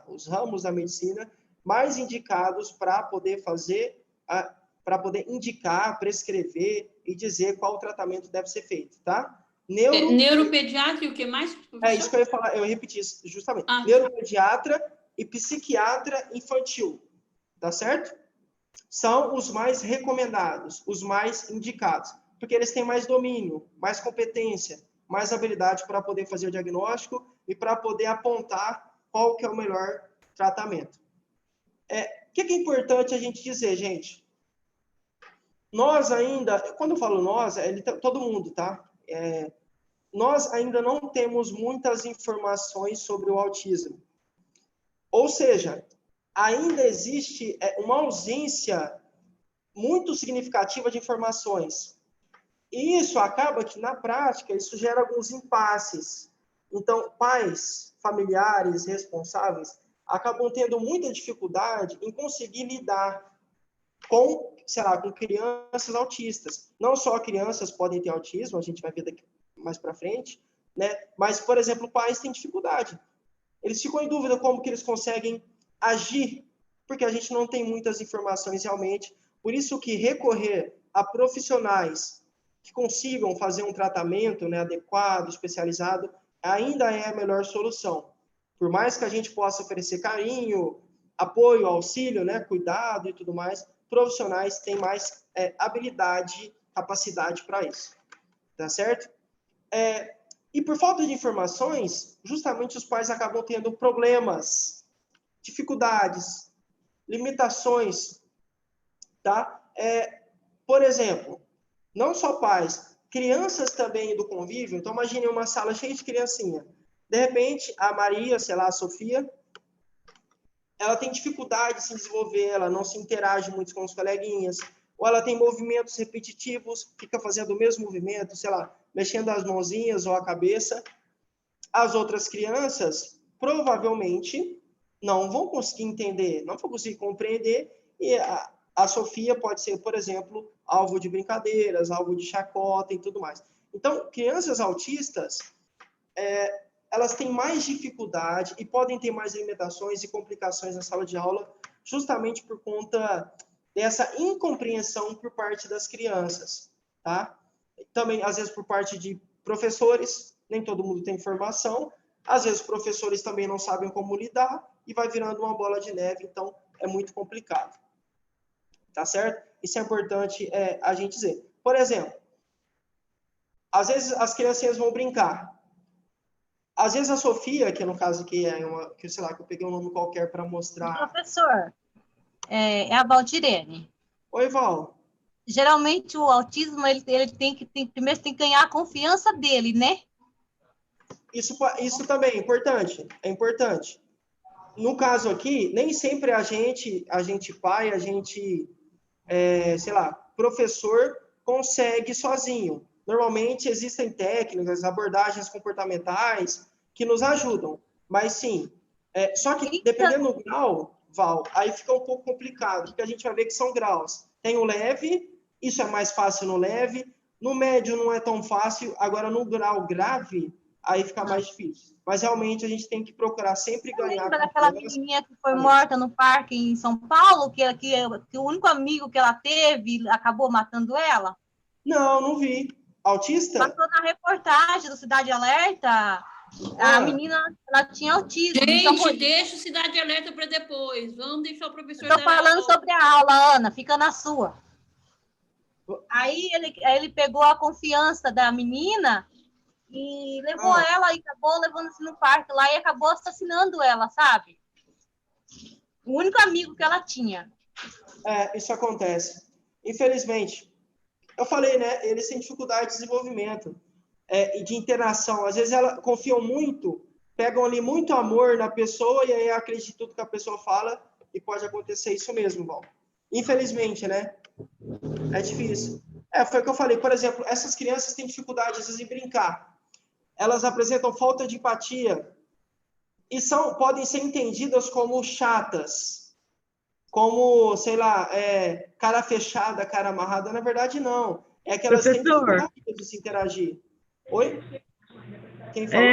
os ramos da medicina mais indicados para poder fazer, para poder indicar, prescrever e dizer qual tratamento deve ser feito, tá? Neuropediatra e o que mais? É isso que eu ia falar, eu repeti isso justamente. Neuropediatra e psiquiatra infantil, tá certo? São os mais recomendados, os mais indicados, porque eles têm mais domínio, mais competência, mais habilidade para poder fazer o diagnóstico e para poder apontar qual que é o melhor tratamento. O que é importante a gente dizer, gente? Nós ainda, quando eu falo nós, todo mundo, tá? Nós ainda não temos muitas informações sobre o autismo. Ou seja, ainda existe uma ausência muito significativa de informações. E isso acaba que, na prática, isso gera alguns impasses. Então, pais, familiares, responsáveis, acabam tendo muita dificuldade em conseguir lidar com, com crianças autistas. Não só crianças podem ter autismo, a gente vai ver daqui mais para frente, né? Mas, por exemplo, pais têm dificuldade. Eles ficam em dúvida como que eles conseguem agir, porque a gente não tem muitas informações realmente. Por isso que recorrer a profissionais que consigam fazer um tratamento, né, adequado, especializado, ainda é a melhor solução. Por mais que a gente possa oferecer carinho, apoio, auxílio, né, cuidado e tudo mais, profissionais têm mais habilidade, capacidade para isso. Tá certo? E por falta de informações, justamente os pais acabam tendo problemas, dificuldades, limitações, tá? Por exemplo, não só pais, crianças também do convívio. Então, imagine uma sala cheia de criancinha. De repente, a Maria, sei lá, a Sofia, ela tem dificuldade de se desenvolver, ela não se interage muito com os coleguinhas, ou ela tem movimentos repetitivos, fica fazendo o mesmo movimento, sei lá, mexendo as mãozinhas ou a cabeça. as outras crianças provavelmente não vão conseguir entender, não vão conseguir compreender, e a Sofia pode ser, por exemplo, alvo de brincadeiras, alvo de chacota e tudo mais. Então, crianças autistas, elas têm mais dificuldade e podem ter mais limitações e complicações na sala de aula, justamente por conta dessa incompreensão por parte das crianças, tá? Também, às vezes, por parte de professores, nem todo mundo tem informação, às vezes, professores também não sabem como lidar, e vai virando uma bola de neve, então é muito complicado. Tá certo? Isso é importante a gente dizer. Por exemplo, às vezes as criancinhas vão brincar. Às vezes a Sofia, que no caso aqui sei lá, que eu peguei um nome qualquer para mostrar. Professor, é a Valdirene. Oi, Val. Geralmente o autismo, ele primeiro tem que ganhar a confiança dele, né? Isso também é importante. É importante. No caso aqui, nem sempre a gente pai, sei lá, professor consegue sozinho. Normalmente existem técnicas, abordagens comportamentais que nos ajudam. Mas sim, só que dependendo do grau, Val, aí fica um pouco complicado, porque a gente vai ver que são graus. Tem o leve, isso é mais fácil no leve, no médio não é tão fácil, agora no grau grave, aí fica mais difícil. Mas realmente a gente tem que procurar sempre ganhar. Lembra daquela menininha que foi morta no parque em São Paulo, que o único amigo que ela teve acabou matando ela? Não vi. Autista? Passou na reportagem do Cidade Alerta. A menina, ela tinha autismo. Gente, deixa o Cidade Alerta para depois. Vamos deixar o professor... Estou falando sobre a aula, Ana. Fica na sua. Aí ele pegou a confiança da menina e levou ela e acabou levando-se no parque lá e acabou assassinando ela, sabe? O único amigo que ela tinha. Isso acontece. Infelizmente. Eu falei, né? Eles têm dificuldade de desenvolvimento e de interação. Às vezes elas confiam muito, pegam ali muito amor na pessoa e aí acreditam em tudo que a pessoa fala e pode acontecer isso mesmo, Val. Infelizmente, né? É difícil. Foi o que eu falei. Por exemplo, essas crianças têm dificuldade, às vezes, em brincar. Elas apresentam falta de empatia e podem ser entendidas como chatas, como, sei lá, cara fechada, cara amarrada. Na verdade, não. É que elas têm dificuldade de se interagir. Oi? Quem falou?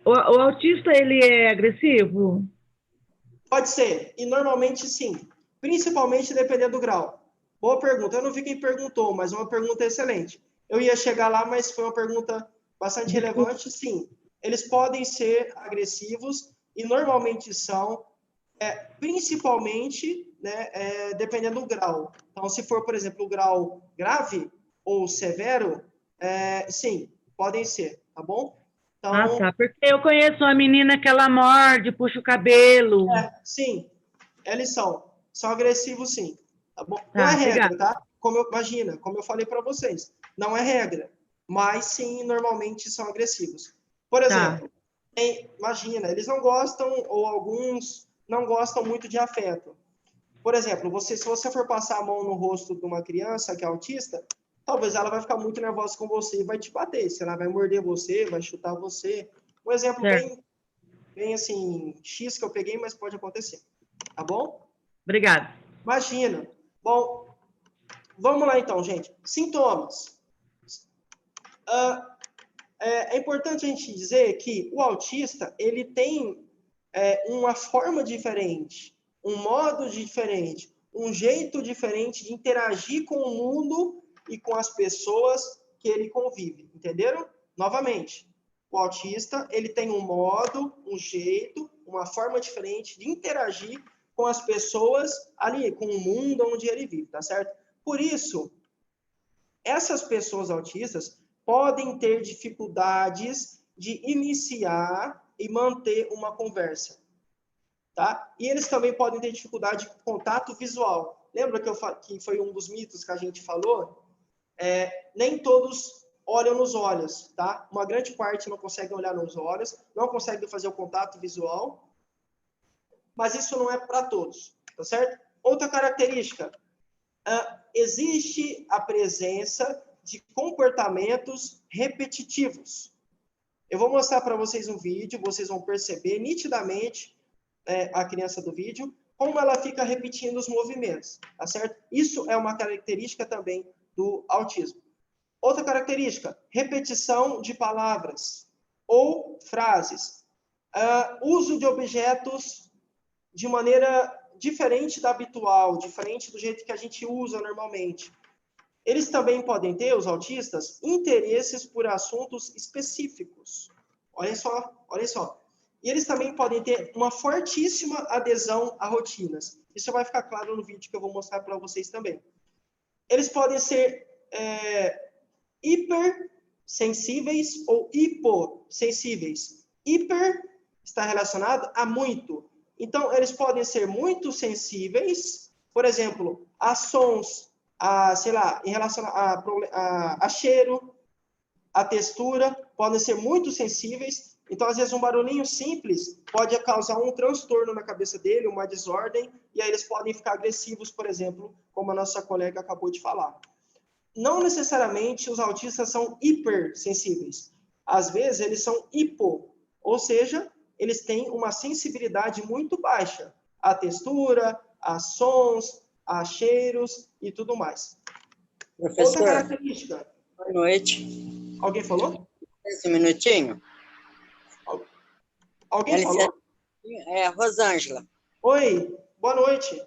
O autista, ele é agressivo? Pode ser. E normalmente, sim. Principalmente dependendo do grau. Boa pergunta. Eu não vi quem perguntou, mas uma pergunta excelente. Eu ia chegar lá, mas foi uma pergunta bastante relevante. Sim, eles podem ser agressivos e normalmente são, principalmente, né, dependendo do grau. Então, se for, por exemplo, o grau grave ou severo, sim, podem ser, tá bom? Então, tá, porque eu conheço uma menina que ela morde, puxa o cabelo. Sim, eles são agressivos, sim. Tá bom? Não é regra, tá? Imagina, como eu falei para vocês, não é regra, mas sim, normalmente são agressivos. Por exemplo, imagina, eles não gostam, ou alguns não gostam muito de afeto. Por exemplo, se você for passar a mão no rosto de uma criança que é autista, talvez ela vai ficar muito nervosa com você e vai te bater. Se ela vai morder você, vai chutar você. Um exemplo bem assim, X que eu peguei, mas pode acontecer. Tá bom? Obrigada. Imagina. Bom, vamos lá então, gente. Sintomas. É importante a gente dizer que o autista, ele tem uma forma diferente, um modo diferente, um jeito diferente de interagir com o mundo e com as pessoas que ele convive, entenderam? Novamente, o autista, ele tem um modo, um jeito, uma forma diferente de interagir com as pessoas ali, com o mundo onde ele vive, tá certo? Por isso, essas pessoas autistas podem ter dificuldades de iniciar e manter uma conversa, tá? E eles também podem ter dificuldade de contato visual. Lembra que foi um dos mitos que a gente falou? Nem todos olham nos olhos, tá? Uma grande parte não consegue olhar nos olhos, não consegue fazer o contato visual, mas isso não é para todos, tá certo? Outra característica, existe a presença de comportamentos repetitivos. Eu vou mostrar para vocês um vídeo, vocês vão perceber nitidamente a criança do vídeo, como ela fica repetindo os movimentos, tá certo? Isso é uma característica também do autismo. Outra característica, repetição de palavras ou frases. Uso de objetos de maneira diferente da habitual, diferente do jeito que a gente usa normalmente. Eles também podem ter, os autistas, interesses por assuntos específicos. Olhem só, olhem só. E eles também podem ter uma fortíssima adesão a rotinas. Isso vai ficar claro no vídeo que eu vou mostrar para vocês também. Eles podem ser hipersensíveis ou hipossensíveis. Hiper está relacionado a muito. Então, eles podem ser muito sensíveis, por exemplo, a sons, sei lá, em relação a cheiro, a textura, podem ser muito sensíveis. Então, às vezes, um barulhinho simples pode causar um transtorno na cabeça dele, uma desordem, e aí eles podem ficar agressivos, por exemplo, como a nossa colega acabou de falar. Não necessariamente os autistas são hipersensíveis. Às vezes, eles são hipo, ou seja, eles têm uma sensibilidade muito baixa à textura, a sons, a cheiros e tudo mais. Professor, outra característica. Boa noite. Alguém falou? Um minutinho. Alguém falou? É a Rosângela. Oi, boa noite.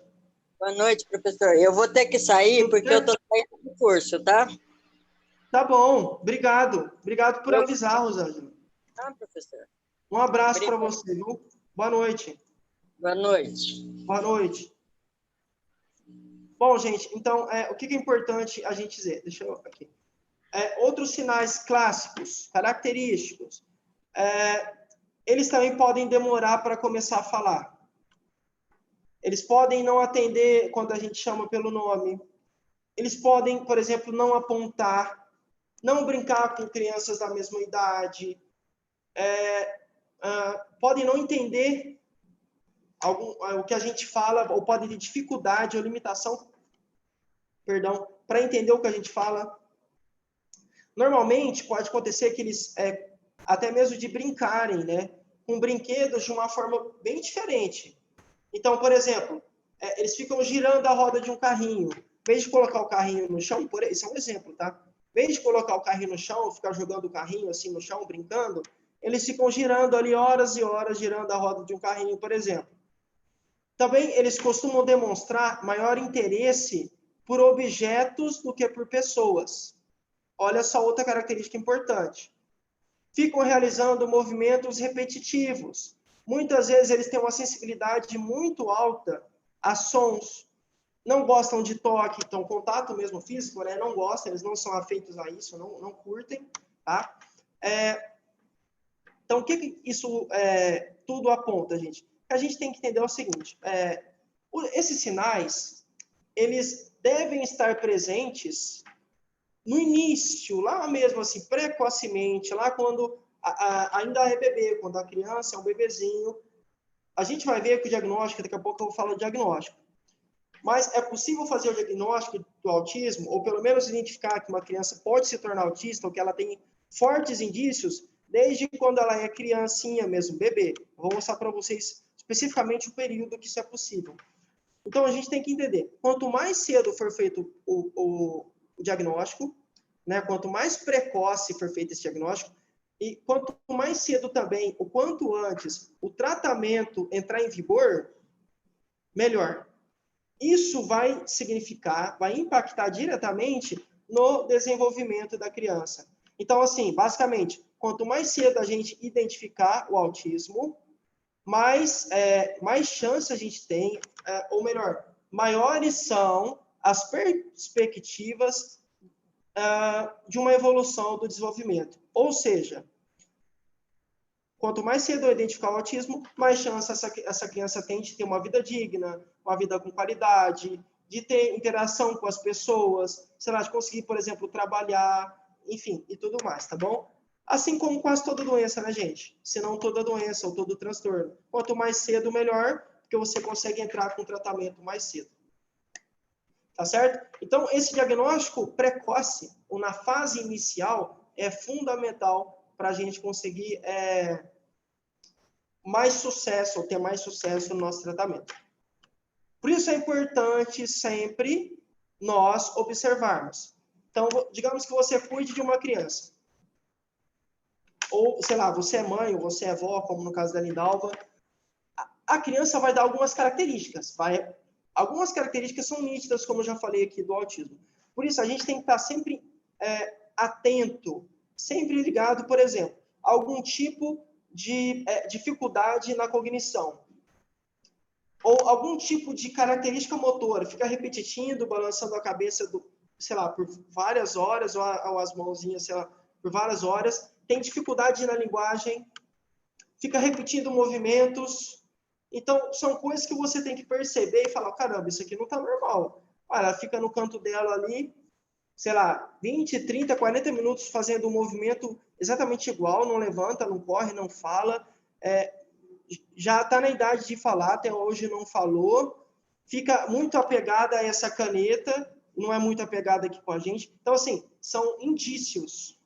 Boa noite, professor. Eu vou ter que sair porque eu estou saindo do curso, tá? Tá bom, obrigado. Obrigado por avisar, Rosângela. Tá, professor. Um abraço para você, viu? Boa noite. Boa noite. Boa noite. Bom, gente, então, o que é importante a gente dizer? Deixa eu aqui. Outros sinais clássicos, característicos. Eles também podem demorar para começar a falar. Eles podem não atender quando a gente chama pelo nome. Eles podem, por exemplo, não apontar, não brincar com crianças da mesma idade. Podem não entender o que a gente fala, ou podem ter dificuldade ou limitação, para entender o que a gente fala. Normalmente, pode acontecer que eles, até mesmo de brincarem, né, com brinquedos de uma forma bem diferente. Então, por exemplo, eles ficam girando a roda de um carrinho. Em vez de colocar o carrinho no chão, isso é um exemplo, tá? Em vez de colocar o carrinho no chão, ficar jogando o carrinho assim no chão, brincando, eles ficam girando ali horas e horas, girando a roda de um carrinho, por exemplo. Também eles costumam demonstrar maior interesse por objetos do que por pessoas. Olha só outra característica importante. Ficam realizando movimentos repetitivos. Muitas vezes eles têm uma sensibilidade muito alta a sons. Não gostam de toque, então contato mesmo físico, né? Não gostam, eles não são afeitos a isso, não curtem, tá? Então, o que isso tudo aponta, gente? A gente tem que entender o seguinte, esses sinais, eles devem estar presentes no início, lá mesmo, assim, precocemente, lá quando ainda é bebê, quando a criança é um bebezinho. A gente vai ver que o diagnóstico, daqui a pouco eu vou falar do diagnóstico. Mas é possível fazer o diagnóstico do autismo, ou pelo menos identificar que uma criança pode se tornar autista, ou que ela tem fortes indícios, desde quando ela é criancinha mesmo, bebê. Eu vou mostrar para vocês especificamente o período que isso é possível. Então, a gente tem que entender, quanto mais cedo for feito o diagnóstico, né, quanto mais precoce for feito esse diagnóstico, e quanto mais cedo também, o quanto antes, o tratamento entrar em vigor, melhor. Isso vai significar, vai impactar diretamente no desenvolvimento da criança. Então, assim, basicamente, quanto mais cedo a gente identificar o autismo, mais chance a gente tem, ou melhor, maiores são as perspectivas de uma evolução do desenvolvimento. Ou seja, quanto mais cedo eu identificar o autismo, mais chance essa criança tem de ter uma vida digna, uma vida com qualidade, de ter interação com as pessoas, sei lá, de conseguir, por exemplo, trabalhar, enfim, e tudo mais, tá bom? Assim como quase toda doença, né, gente? Se não toda doença ou todo transtorno. Quanto mais cedo, melhor, porque você consegue entrar com tratamento mais cedo. Tá certo? Então, esse diagnóstico precoce, ou na fase inicial, é fundamental para a gente conseguir mais sucesso, ou ter mais sucesso no nosso tratamento. Por isso é importante sempre nós observarmos. Então, digamos que você cuide de uma criança. Ou, sei lá, você é mãe, ou você é avó, como no caso da Lindalva. A criança vai dar algumas características. Algumas características são nítidas, como eu já falei aqui, do autismo. Por isso, a gente tem que estar sempre atento, sempre ligado, por exemplo, a algum tipo de dificuldade na cognição. Ou algum tipo de característica motora, fica repetindo, balançando a cabeça, sei lá, por várias horas, ou as mãozinhas, sei lá, por várias horas, tem dificuldade na linguagem, fica repetindo movimentos. Então, são coisas que você tem que perceber e falar, caramba, isso aqui não está normal. Ela fica no canto dela ali, sei lá, 20, 30, 40 minutos fazendo um movimento exatamente igual, não levanta, não corre, não fala, já está na idade de falar, até hoje não falou, fica muito apegada a essa caneta, não é muito apegada aqui com a gente. Então, assim, são indícios,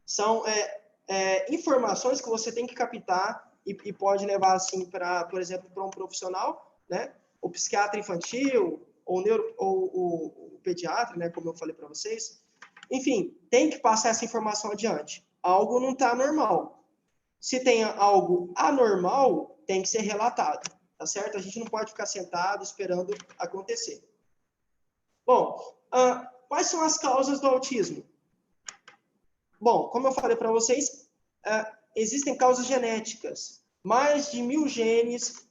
são informações que você tem que captar e pode levar, assim, por exemplo, para um profissional, né? O psiquiatra infantil, ou o pediatra, né? Como eu falei para vocês. Enfim, tem que passar essa informação adiante. Algo não está normal. Se tem algo anormal, tem que ser relatado, tá certo? A gente não pode ficar sentado esperando acontecer. Bom, quais são as causas do autismo? Bom, como eu falei para vocês, existem causas genéticas. Mais de 1000 genes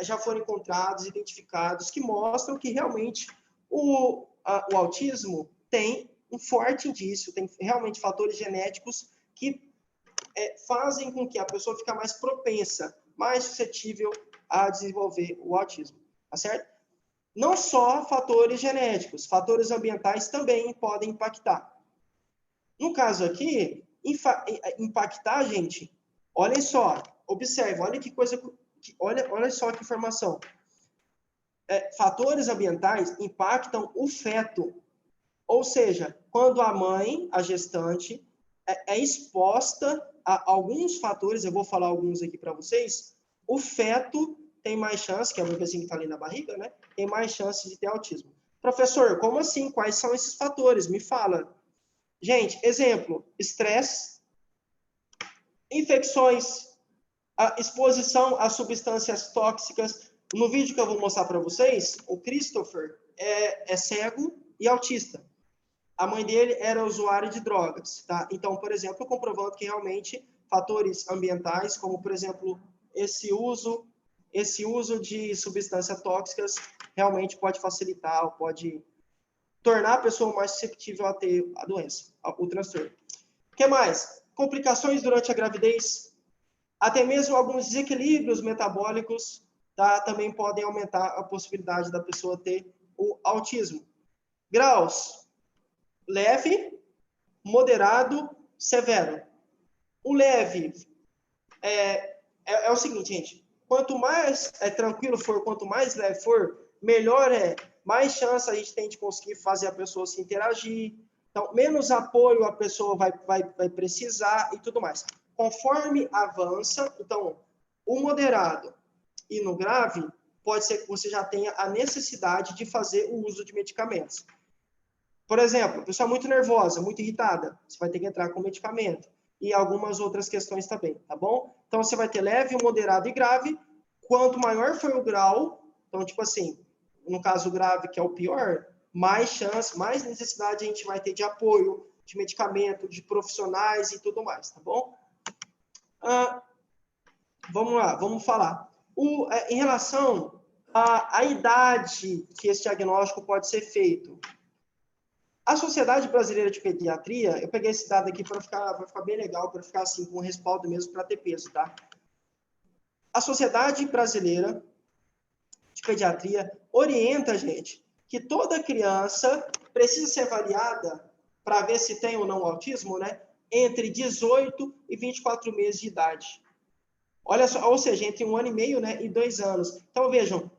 já foram encontrados, identificados, que mostram que realmente o autismo tem um forte indício, tem realmente fatores genéticos que fazem com que a pessoa fique mais propensa, mais suscetível a desenvolver o autismo, tá certo? Não só fatores genéticos, fatores ambientais também podem impactar. No caso aqui, impactar, gente, olhem só, observe, olha que coisa, olha só que informação. Fatores ambientais impactam o feto, ou seja, quando a mãe, a gestante, é exposta a alguns fatores, eu vou falar alguns aqui para vocês, o feto tem mais chance, que é o bebezinho que está ali na barriga, né? Tem mais chance de ter autismo. Professor, como assim? Quais são esses fatores? Me fala. Gente, exemplo, estresse, infecções, a exposição a substâncias tóxicas. No vídeo que eu vou mostrar para vocês, o Christopher é cego e autista. A mãe dele era usuária de drogas, tá? Então, por exemplo, comprovando que realmente fatores ambientais, como, por exemplo, esse uso de substâncias tóxicas realmente pode facilitar, pode tornar a pessoa mais suscetível a ter a doença, o transtorno. O que mais? Complicações durante a gravidez, até mesmo alguns desequilíbrios metabólicos, tá? Também podem aumentar a possibilidade da pessoa ter o autismo. Graus: leve, moderado, severo. O leve é o seguinte, gente. Quanto mais tranquilo for, quanto mais leve for, melhor mais chance a gente tem de conseguir fazer a pessoa se interagir. Então, menos apoio a pessoa vai precisar e tudo mais. Conforme avança, então, o moderado e no grave, pode ser que você já tenha a necessidade de fazer o uso de medicamentos. Por exemplo, pessoa muito nervosa, muito irritada, você vai ter que entrar com medicamento. E algumas outras questões também, tá bom? Então, você vai ter leve, moderado e grave. Quanto maior for o grau, então, tipo assim, no caso grave, que é o pior, mais chance, mais necessidade a gente vai ter de apoio, de medicamento, de profissionais e tudo mais, tá bom? Vamos lá, vamos falar. Em relação à idade que esse diagnóstico pode ser feito, a Sociedade Brasileira de Pediatria, eu peguei esse dado aqui para ficar bem legal, para ficar assim com respaldo mesmo, para ter peso, tá? A Sociedade Brasileira de Pediatria orienta a gente que toda criança precisa ser avaliada para ver se tem ou não autismo, né? Entre 18 e 24 meses de idade. Olha só, ou seja, entre 1 ano e meio, né, e 2 anos. Então, vejam,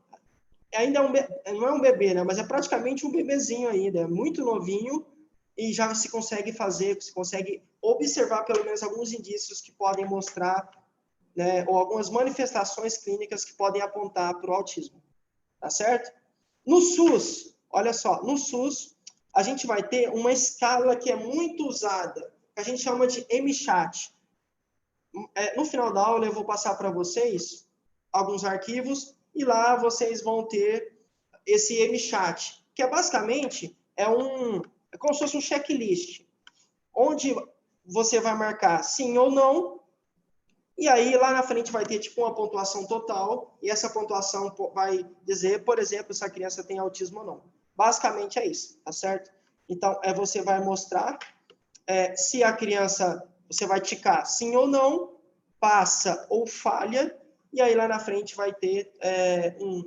ainda não é um bebê, né, mas é praticamente um bebezinho ainda, é muito novinho e já se consegue observar pelo menos alguns indícios que podem mostrar, né, ou algumas manifestações clínicas que podem apontar para o autismo, tá certo? No SUS, olha só, no SUS, a gente vai ter uma escala que é muito usada, que a gente chama de MCHAT. No final da aula, eu vou passar para vocês alguns arquivos, e lá vocês vão ter esse MCHAT, que é basicamente é como se fosse um checklist, onde você vai marcar sim ou não, e aí lá na frente vai ter tipo uma pontuação total, e essa pontuação vai dizer, por exemplo, se a criança tem autismo ou não. Basicamente é isso, tá certo? Então, você vai mostrar se a criança, você vai ticar sim ou não, passa ou falha, e aí lá na frente vai ter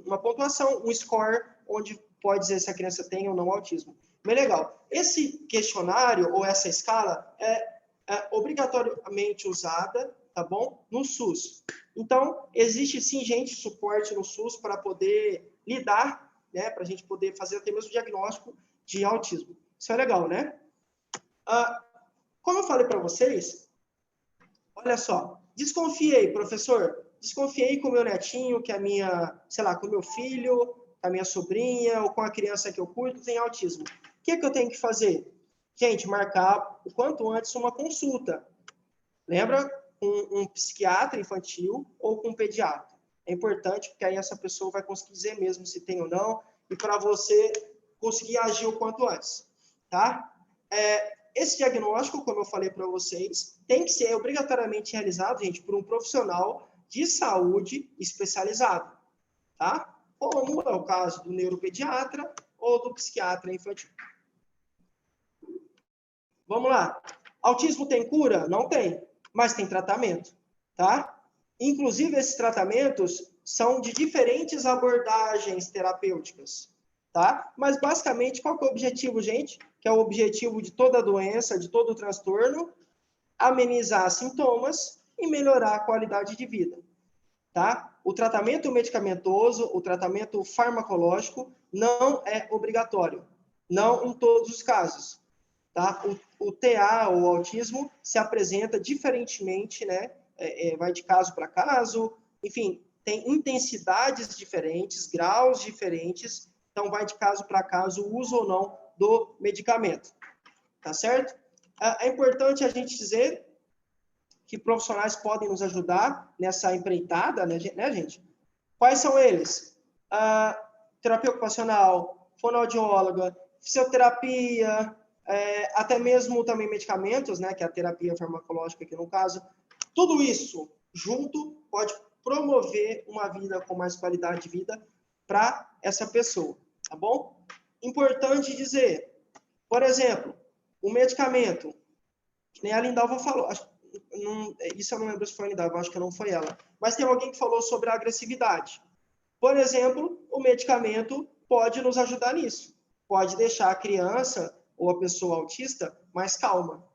uma pontuação, um score, onde pode dizer se a criança tem ou não autismo. Bem legal. Esse questionário, ou essa escala, é obrigatoriamente usada, tá bom? No SUS. Então, existe sim, gente, suporte no SUS para poder lidar, né? Para a gente poder fazer até mesmo o diagnóstico de autismo. Isso é legal, né? Como eu falei para vocês, olha só, desconfiei, professor, desconfiei com o meu netinho, que a minha, sei lá, com o meu filho, com a minha sobrinha, ou com a criança que eu cuido, tem autismo. O que eu tenho que fazer? Gente, marcar o quanto antes uma consulta. Lembra? Com um psiquiatra infantil ou com um pediatra. É importante, porque aí essa pessoa vai conseguir dizer mesmo se tem ou não, e para você conseguir agir o quanto antes. Tá? Esse diagnóstico, como eu falei para vocês, tem que ser obrigatoriamente realizado, gente, por um profissional de saúde especializado, tá? Como é o caso do neuropediatra ou do psiquiatra infantil. Vamos lá. Autismo tem cura? Não tem, mas tem tratamento, tá? Inclusive, esses tratamentos são de diferentes abordagens terapêuticas, tá? Mas, basicamente, qual que é o objetivo, gente? Que é o objetivo de toda doença, de todo transtorno, amenizar sintomas e melhorar a qualidade de vida, tá? O tratamento medicamentoso, o tratamento farmacológico não é obrigatório, não em todos os casos, tá? O TA, o autismo, se apresenta diferentemente, né? Vai de caso para caso, enfim, tem intensidades diferentes, graus diferentes, então vai de caso para caso o uso ou não do medicamento, tá certo? É importante a gente dizer que profissionais podem nos ajudar nessa empreitada, né, gente? Quais são eles? Terapia ocupacional, fonoaudióloga, fisioterapia, até mesmo também medicamentos, né, que é a terapia farmacológica aqui no caso. Tudo isso junto pode promover uma vida com mais qualidade de vida para essa pessoa, tá bom? Importante dizer, por exemplo, o medicamento, que nem a Lindalva falou, isso eu não lembro se foi a Lindalva, acho que não foi ela, mas tem alguém que falou sobre a agressividade. Por exemplo, o medicamento pode nos ajudar nisso, pode deixar a criança ou a pessoa autista mais calma.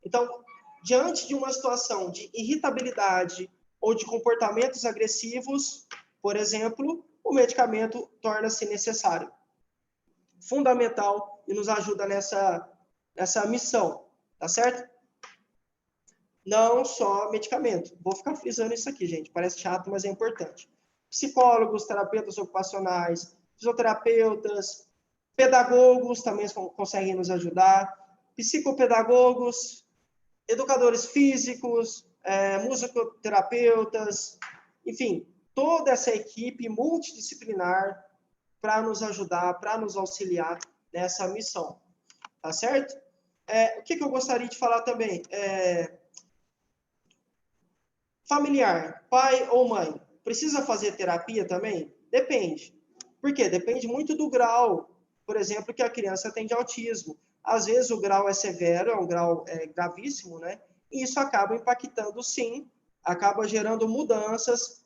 Então, diante de uma situação de irritabilidade ou de comportamentos agressivos, por exemplo, o medicamento torna-se necessário, fundamental, e nos ajuda nessa missão, tá certo? Não só medicamento. Vou ficar frisando isso aqui, gente. Parece chato, mas é importante. Psicólogos, terapeutas ocupacionais, fisioterapeutas, pedagogos também conseguem nos ajudar, psicopedagogos, educadores físicos, musicoterapeutas, enfim, toda essa equipe multidisciplinar para nos ajudar, para nos auxiliar nessa missão. Tá certo? O que eu gostaria de falar também? Familiar, pai ou mãe, precisa fazer terapia também? Depende. Por quê? Depende muito do grau, por exemplo, que a criança tem de autismo. Às vezes o grau é severo, é um grau gravíssimo, né? E isso acaba impactando, sim, acaba gerando mudanças,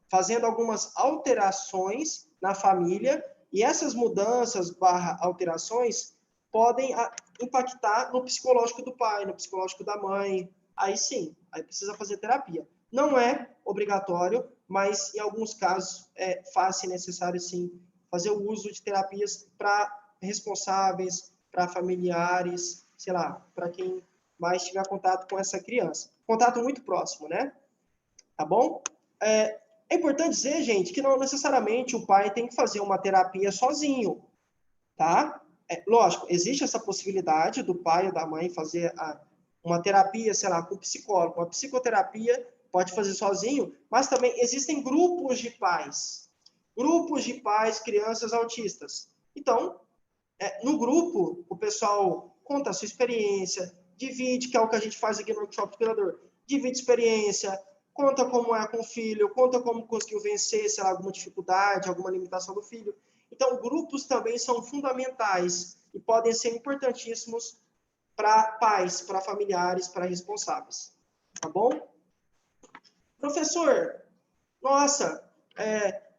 fazendo algumas alterações na família, e essas mudanças / alterações podem impactar no psicológico do pai, no psicológico da mãe. Aí sim, aí precisa fazer terapia. Não é obrigatório, mas em alguns casos é fácil e necessário sim fazer o uso de terapias para responsáveis, para familiares, sei lá, para quem mais tiver contato com essa criança. Contato muito próximo, né? Tá bom? É importante dizer, gente, que não necessariamente o pai tem que fazer uma terapia sozinho, tá? Lógico, existe essa possibilidade do pai ou da mãe fazer uma terapia, sei lá, com psicólogo. Uma psicoterapia pode fazer sozinho, mas também existem grupos de pais. Grupos de pais, crianças autistas. Então, no grupo, o pessoal conta a sua experiência, divide, que é o que a gente faz aqui no Workshop Cuidador. Divide experiência, conta como é com o filho, conta como conseguiu vencer, sei lá, alguma dificuldade, alguma limitação do filho. Então, grupos também são fundamentais e podem ser importantíssimos para pais, para familiares, para responsáveis. Tá bom? Professor, nossa,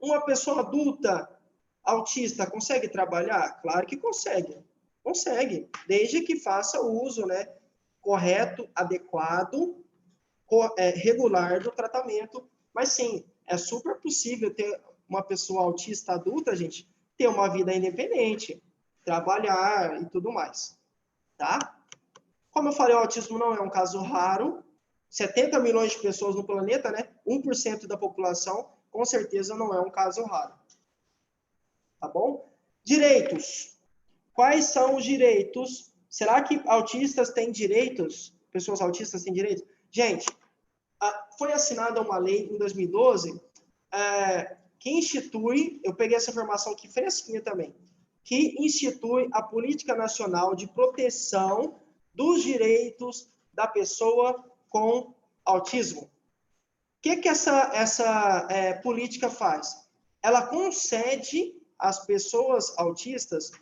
uma pessoa adulta autista consegue trabalhar? Claro que consegue. Consegue, desde que faça o uso, né, correto, adequado, regular do tratamento. Mas sim, é super possível ter uma pessoa autista adulta, gente, ter uma vida independente, trabalhar e tudo mais, tá? Como eu falei, o autismo não é um caso raro. 70 milhões de pessoas no planeta, né? 1% da população, com certeza não é um caso raro. Tá bom? Direitos. Quais são os direitos? Será que autistas têm direitos? Pessoas autistas têm direitos? Gente, foi assinada uma lei em 2012 que institui, eu peguei essa informação aqui fresquinha também, que institui a Política Nacional de Proteção dos Direitos da Pessoa com Autismo. O que essa política faz? Ela concede às pessoas autistas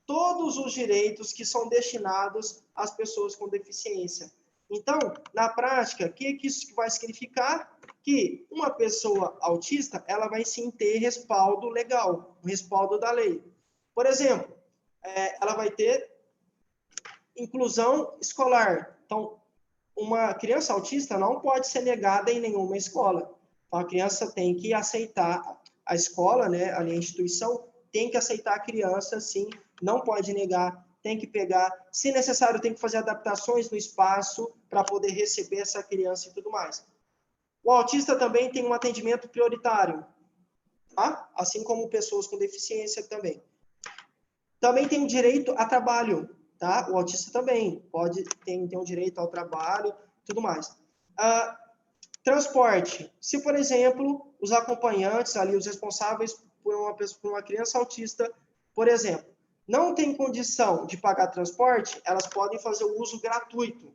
todos os direitos que são destinados às pessoas com deficiência. Então, na prática, o que isso vai significar? Que uma pessoa autista, ela vai sim ter respaldo legal, um respaldo da lei. Por exemplo, ela vai ter inclusão escolar. Então, uma criança autista não pode ser negada em nenhuma escola. Então, a criança tem que aceitar a escola, né, a instituição, tem que aceitar a criança, sim, não pode negar, tem que pegar, se necessário, tem que fazer adaptações no espaço para poder receber essa criança e tudo mais. O autista também tem um atendimento prioritário, tá? Assim como pessoas com deficiência também. Também tem o direito a trabalho, tá? O autista também tem um direito ao trabalho, tudo mais. Transporte. Se, por exemplo, os acompanhantes ali, os responsáveis por uma criança autista, por exemplo, não tem condição de pagar transporte, elas podem fazer o uso gratuito,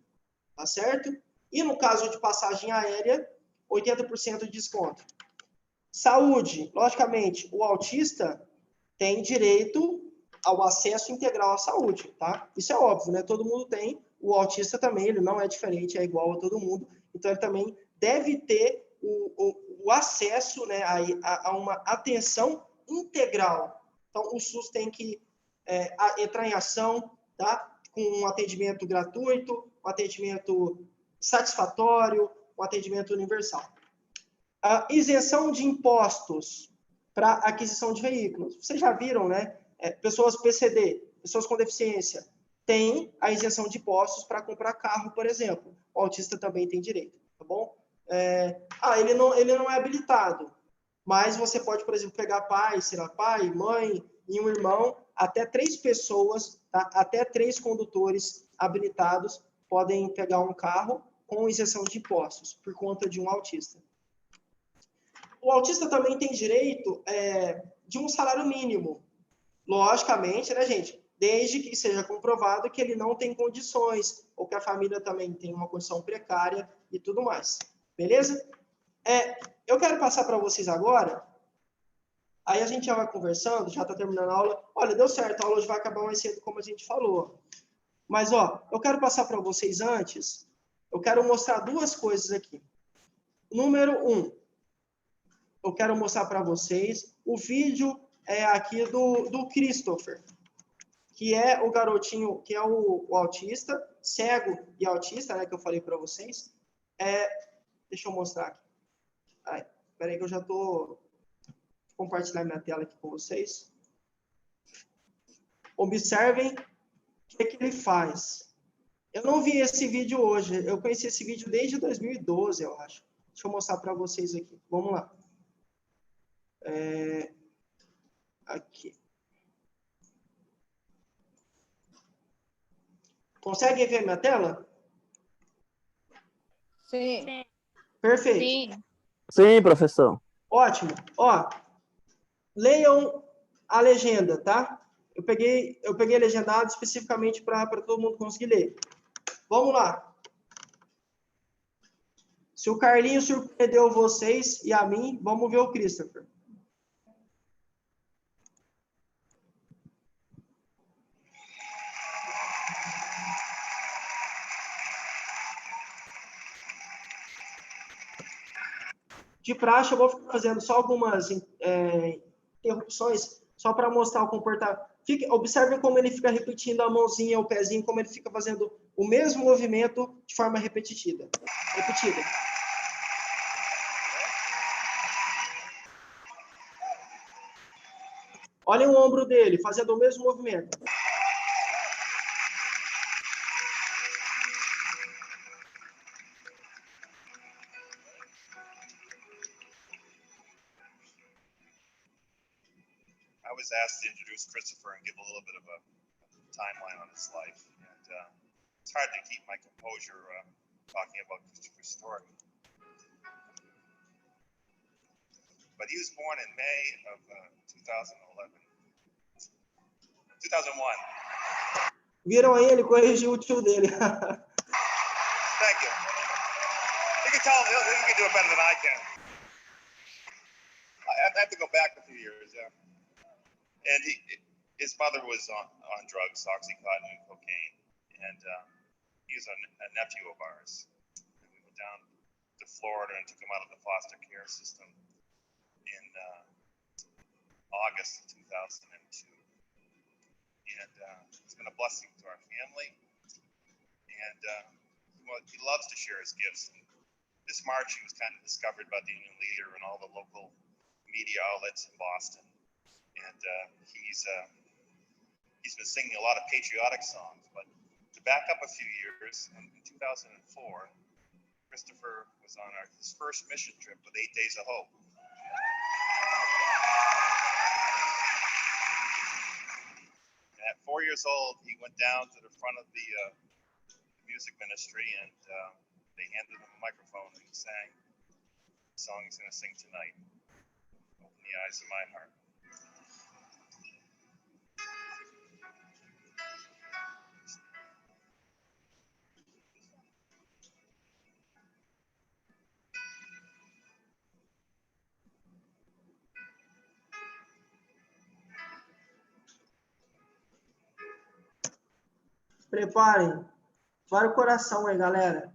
tá certo? E no caso de passagem aérea, 80% de desconto. Saúde. Logicamente, o autista tem direito ao acesso integral à saúde, tá? Isso é óbvio, né? Todo mundo tem. O autista também, ele não é diferente, é igual a todo mundo. Então, ele também deve ter o acesso, né, a uma atenção integral. Então, o SUS tem que entrar em ação, tá? Com um atendimento gratuito, um atendimento satisfatório, um atendimento universal. A isenção de impostos para aquisição de veículos. Vocês já viram, né? Pessoas PCD, pessoas com deficiência, têm a isenção de impostos para comprar carro, por exemplo. O autista também tem direito, tá bom? Ele não é habilitado, mas você pode, por exemplo, pegar pai, mãe e um irmão, até 3 pessoas, tá? Até 3 condutores habilitados podem pegar um carro com isenção de impostos, por conta de um autista. O autista também tem direito de um salário mínimo. Logicamente, né, gente? Desde que seja comprovado que ele não tem condições, ou que a família também tem uma condição precária e tudo mais. Beleza? Eu quero passar para vocês agora, aí a gente já vai conversando, já está terminando a aula. Olha, deu certo, a aula hoje vai acabar mais cedo, como a gente falou. Mas, eu quero passar para vocês antes, eu quero mostrar 2 coisas aqui. Número 1, eu quero mostrar para vocês o vídeo aqui do Christopher, que é o garotinho, que é o autista, cego e autista, né, que eu falei para vocês. Deixa eu mostrar aqui. Espera aí que eu já estou compartilhando minha tela aqui com vocês. Observem o que ele faz. Eu não vi esse vídeo hoje. Eu conheci esse vídeo desde 2012, eu acho. Deixa eu mostrar para vocês aqui. Vamos lá. Aqui. Conseguem ver minha tela? Sim. Perfeito. Sim. Sim, professor. Ótimo. Ó, leiam a legenda, tá? Eu peguei legendado especificamente para todo mundo conseguir ler. Vamos lá. Se o Carlinhos surpreendeu vocês e a mim, vamos ver o Christopher. De praxe, eu vou ficar fazendo só algumas interrupções, só para mostrar o comportamento. Observem como ele fica repetindo a mãozinha, o pezinho, como ele fica fazendo o mesmo movimento de forma repetida. Olhem o ombro dele, fazendo o mesmo movimento. I was asked to introduce Christopher and give a little bit of a timeline on his life. And it's hard to keep my composure talking about Christopher's story. But he was born in May of 2011. 2001. Viram aí? Ele corrigiu o tio dele. Thank you. You can tell him, he can do it better than I can. I have to go back a few years, yeah. And his mother was on drugs, Oxycontin and cocaine, and he was a nephew of ours. And we went down to Florida and took him out of the foster care system in August of 2002. And it's been a blessing to our family. And he loves to share his gifts. And this March, he was kind of discovered by the Union Leader and all the local media outlets in Boston. And he's been singing a lot of patriotic songs. But to back up a few years, in 2004, Christopher was on his first mission trip with 8 Days of Hope. And at 4 years old, he went down to the front of the music ministry, and they handed him a microphone, and he sang the song he's going to sing tonight, Open the Eyes of My Heart. Preparem. Vai o coração aí, galera.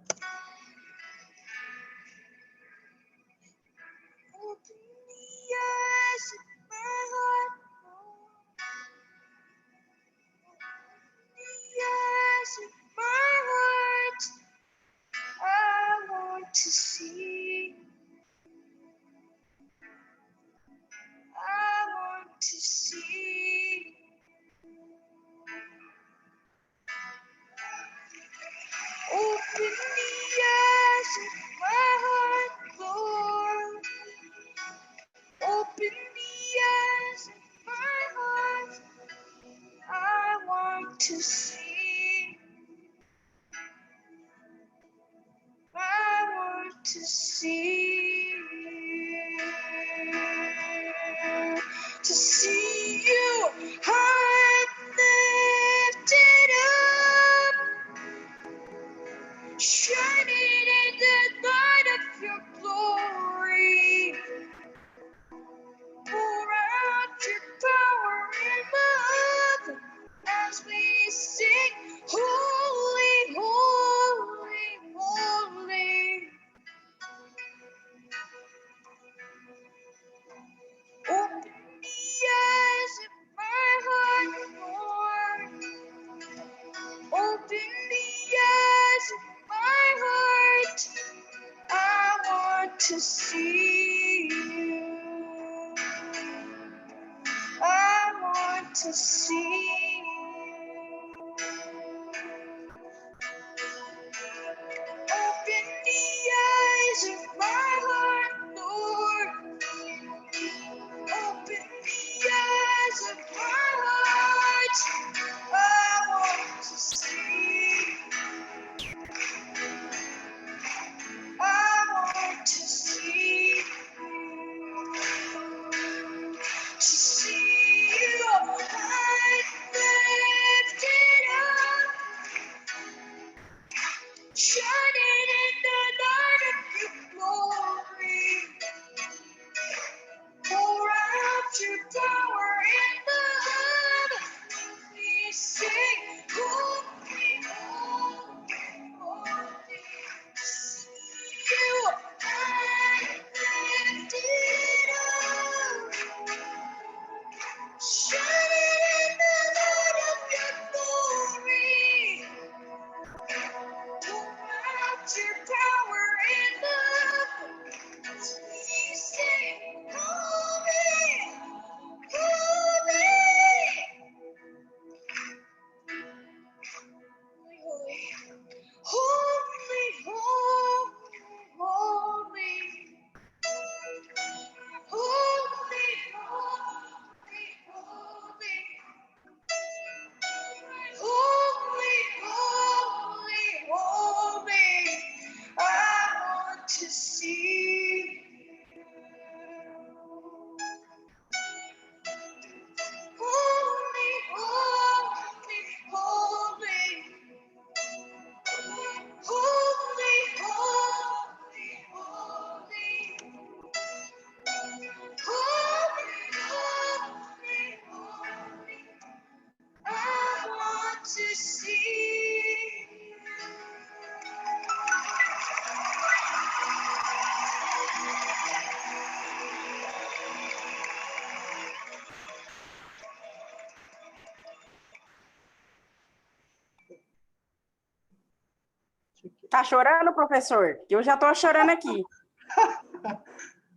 Tá chorando, professor? Eu já tô chorando aqui.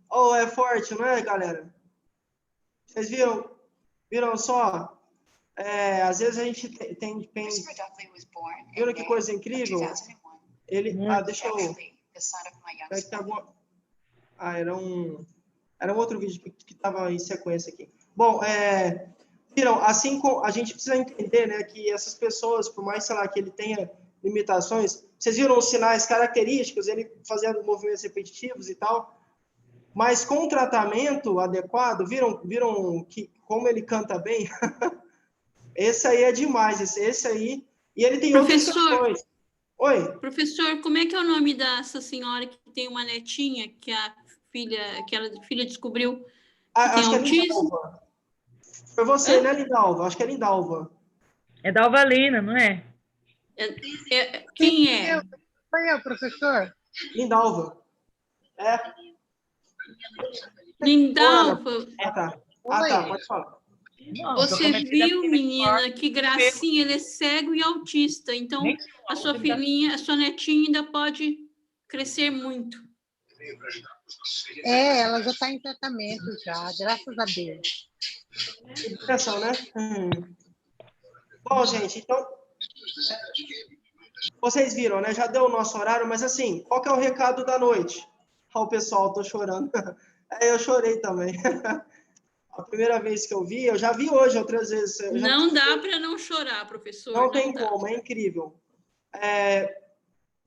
Oh, é forte, não é, galera? Vocês viram só? Às vezes a gente tem viram que coisa incrível? Ele, deixa eu... É que era um outro vídeo que estava em sequência aqui. Bom, viram, assim a gente precisa entender, né, que essas pessoas, por mais, sei lá, que ele tenha limitações, vocês viram os sinais característicos, ele fazendo movimentos repetitivos e tal, mas com o tratamento adequado, viram que como ele canta bem? Esse aí é demais, esse aí, e ele tem outras questões. Oi? Professor, como é que é o nome dessa senhora que tem uma netinha que a filha descobriu que tem autismo? Foi você, né, Lindalva? Acho que é Lindalva. É Dalvalina, não é? Quem é? Foi eu, professor. Lindalva. Lindalva. Tá, pode falar. Você viu, menina, que gracinha, ele é cego e autista, então a sua filhinha, a sua netinha ainda pode crescer muito. Ela já está em tratamento já, graças a Deus. Educação, né? Bom, gente, então vocês viram, né? Já deu o nosso horário, mas assim, qual que é o recado da noite? Ó, o pessoal, tô chorando. Eu chorei também. A primeira vez que eu vi, eu já vi hoje outras vezes. Não dá para não chorar, professor. Não tem como, é incrível.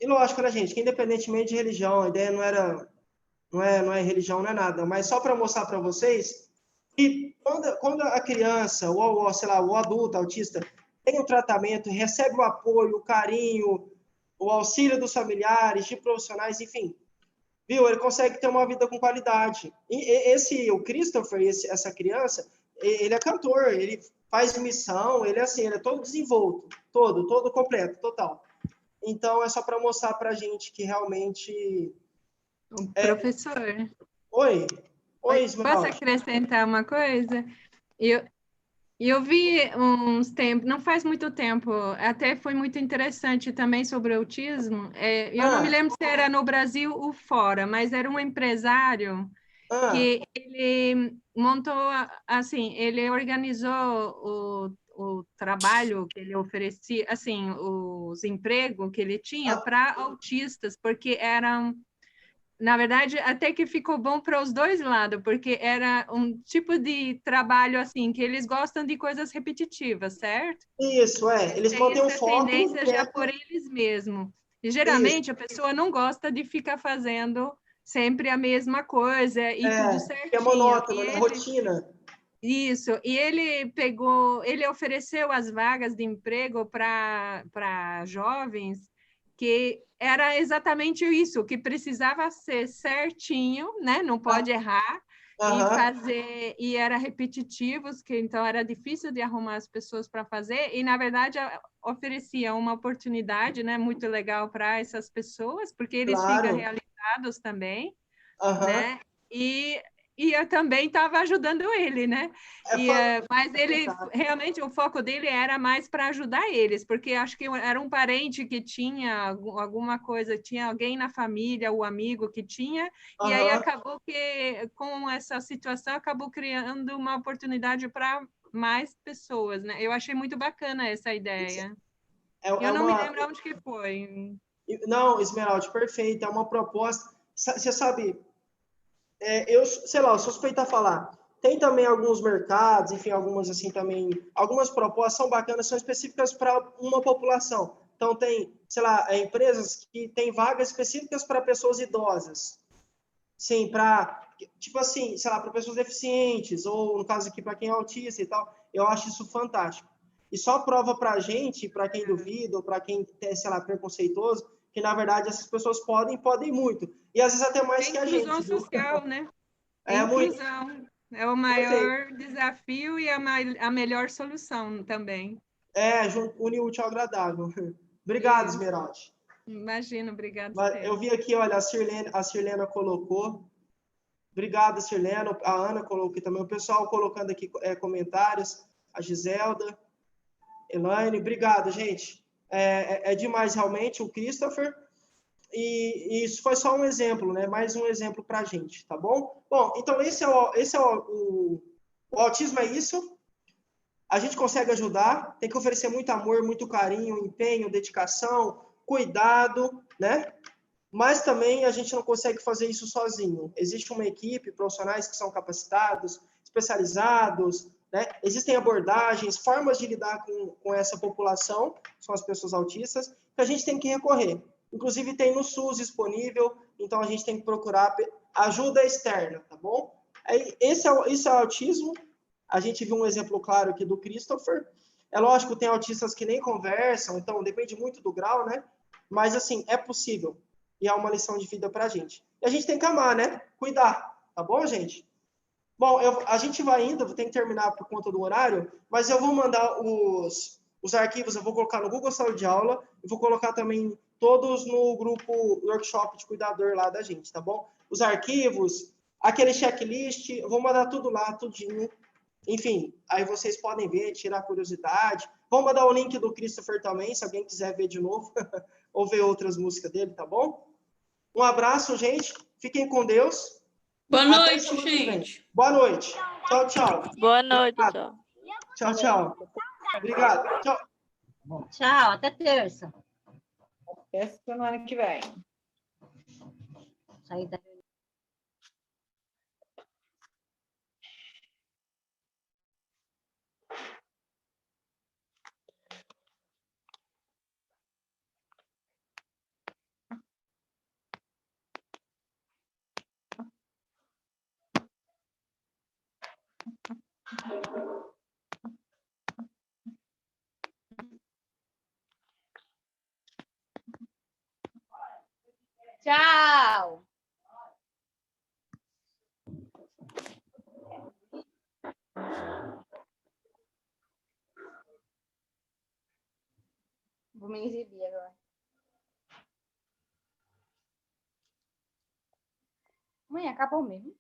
E lógico, né, gente, que independentemente de religião, a ideia não é religião, não é nada, mas só para mostrar para vocês que quando a criança, ou sei lá, o adulto autista, tem o tratamento, recebe o apoio, o carinho, o auxílio dos familiares, de profissionais, enfim, viu? Ele consegue ter uma vida com qualidade. E o Christopher, essa criança, ele é cantor, ele faz missão, ele é todo desenvolto, todo completo, total. Então, é só para mostrar para a gente que realmente... Professor. Oi, Ismael. Posso acrescentar uma coisa? Eu vi uns tempos, não faz muito tempo, até foi muito interessante também sobre o autismo. Eu não me lembro se era no Brasil ou fora, mas era um empresário que ele montou, assim, ele organizou o trabalho que ele oferecia, assim, os empregos que ele tinha para autistas, porque eram... Na verdade, até que ficou bom para os dois lados, porque era um tipo de trabalho assim que eles gostam de coisas repetitivas, certo? Isso, eles mantêm o foco. Tendência já por eles mesmos. E geralmente a pessoa não gosta de ficar fazendo sempre a mesma coisa e tudo certinho. É monótono, é rotina. Isso, e ele ofereceu as vagas de emprego para jovens que era exatamente isso, que precisava ser certinho, né? Não pode errar, e era repetitivos, que então era difícil de arrumar as pessoas para fazer, e na verdade oferecia uma oportunidade, né, muito legal para essas pessoas, porque eles ficam realizados também, né? E eu também estava ajudando ele, né? Mas ele, realmente, o foco dele era mais para ajudar eles, porque acho que era um parente que tinha alguma coisa, tinha alguém na família, o amigo que tinha, e aí acabou que, com essa situação, acabou criando uma oportunidade para mais pessoas, né? Eu achei muito bacana essa ideia. Eu não me lembro onde que foi. Não, Esmeralda, perfeito, é uma proposta. Você sabe... eu suspeito a falar. Tem também alguns mercados, enfim, algumas assim também, algumas propostas são bacanas, são específicas para uma população. Então tem, sei lá, empresas que têm vagas específicas para pessoas idosas. Sim, para, tipo assim, sei lá, para pessoas deficientes, ou no caso aqui para quem é autista e tal. Eu acho isso fantástico. E só prova para a gente, para quem duvida, ou para quem é, sei lá, preconceituoso, que na verdade essas pessoas podem muito. E às vezes até mais que a gente. Inclusão social, né? Inclusão. Muito. É o maior desafio e a melhor solução também. Unir o útil ao agradável. Obrigado, Esmeralda. Imagina, obrigado. Eu vi aqui, olha, a Sirlena colocou. Obrigado, Sirlena. A Ana colocou aqui também. O pessoal colocando aqui comentários. A Giselda. Elaine. Obrigado, gente. É demais, realmente. O Christopher. E isso foi só um exemplo, né? Mais um exemplo para a gente, tá bom? Bom, então o autismo é isso. A gente consegue ajudar, tem que oferecer muito amor, muito carinho, empenho, dedicação, cuidado, né? Mas também a gente não consegue fazer isso sozinho. Existe uma equipe, profissionais que são capacitados, especializados, né? Existem abordagens, formas de lidar com essa população, que são as pessoas autistas, que a gente tem que recorrer. Inclusive tem no SUS disponível, então a gente tem que procurar ajuda externa, tá bom? Isso é autismo. A gente viu um exemplo claro aqui do Christopher. É lógico, tem autistas que nem conversam, então depende muito do grau, né? Mas, assim, é possível. E é uma lição de vida pra gente. E a gente tem que amar, né? Cuidar. Tá bom, gente? Bom, a gente vai indo, vou ter que terminar por conta do horário, mas eu vou mandar os arquivos, eu vou colocar no Google Sala de Aula, eu vou colocar também todos no grupo workshop de cuidador lá da gente, tá bom? Os arquivos, aquele checklist, eu vou mandar tudo lá, tudinho. Enfim, aí vocês podem ver, tirar curiosidade. Vou mandar o link do Christopher também, se alguém quiser ver de novo, ou ver outras músicas dele, tá bom? Um abraço, gente. Fiquem com Deus. Boa noite, gente. Boa noite. Tchau, tchau. Boa noite, tchau. Tchau, tchau. Obrigado. Tchau. Tchau, até terça. Até semana que vem. Saí da... Tchau. Vou me exibir agora. Mãe, acabou mesmo?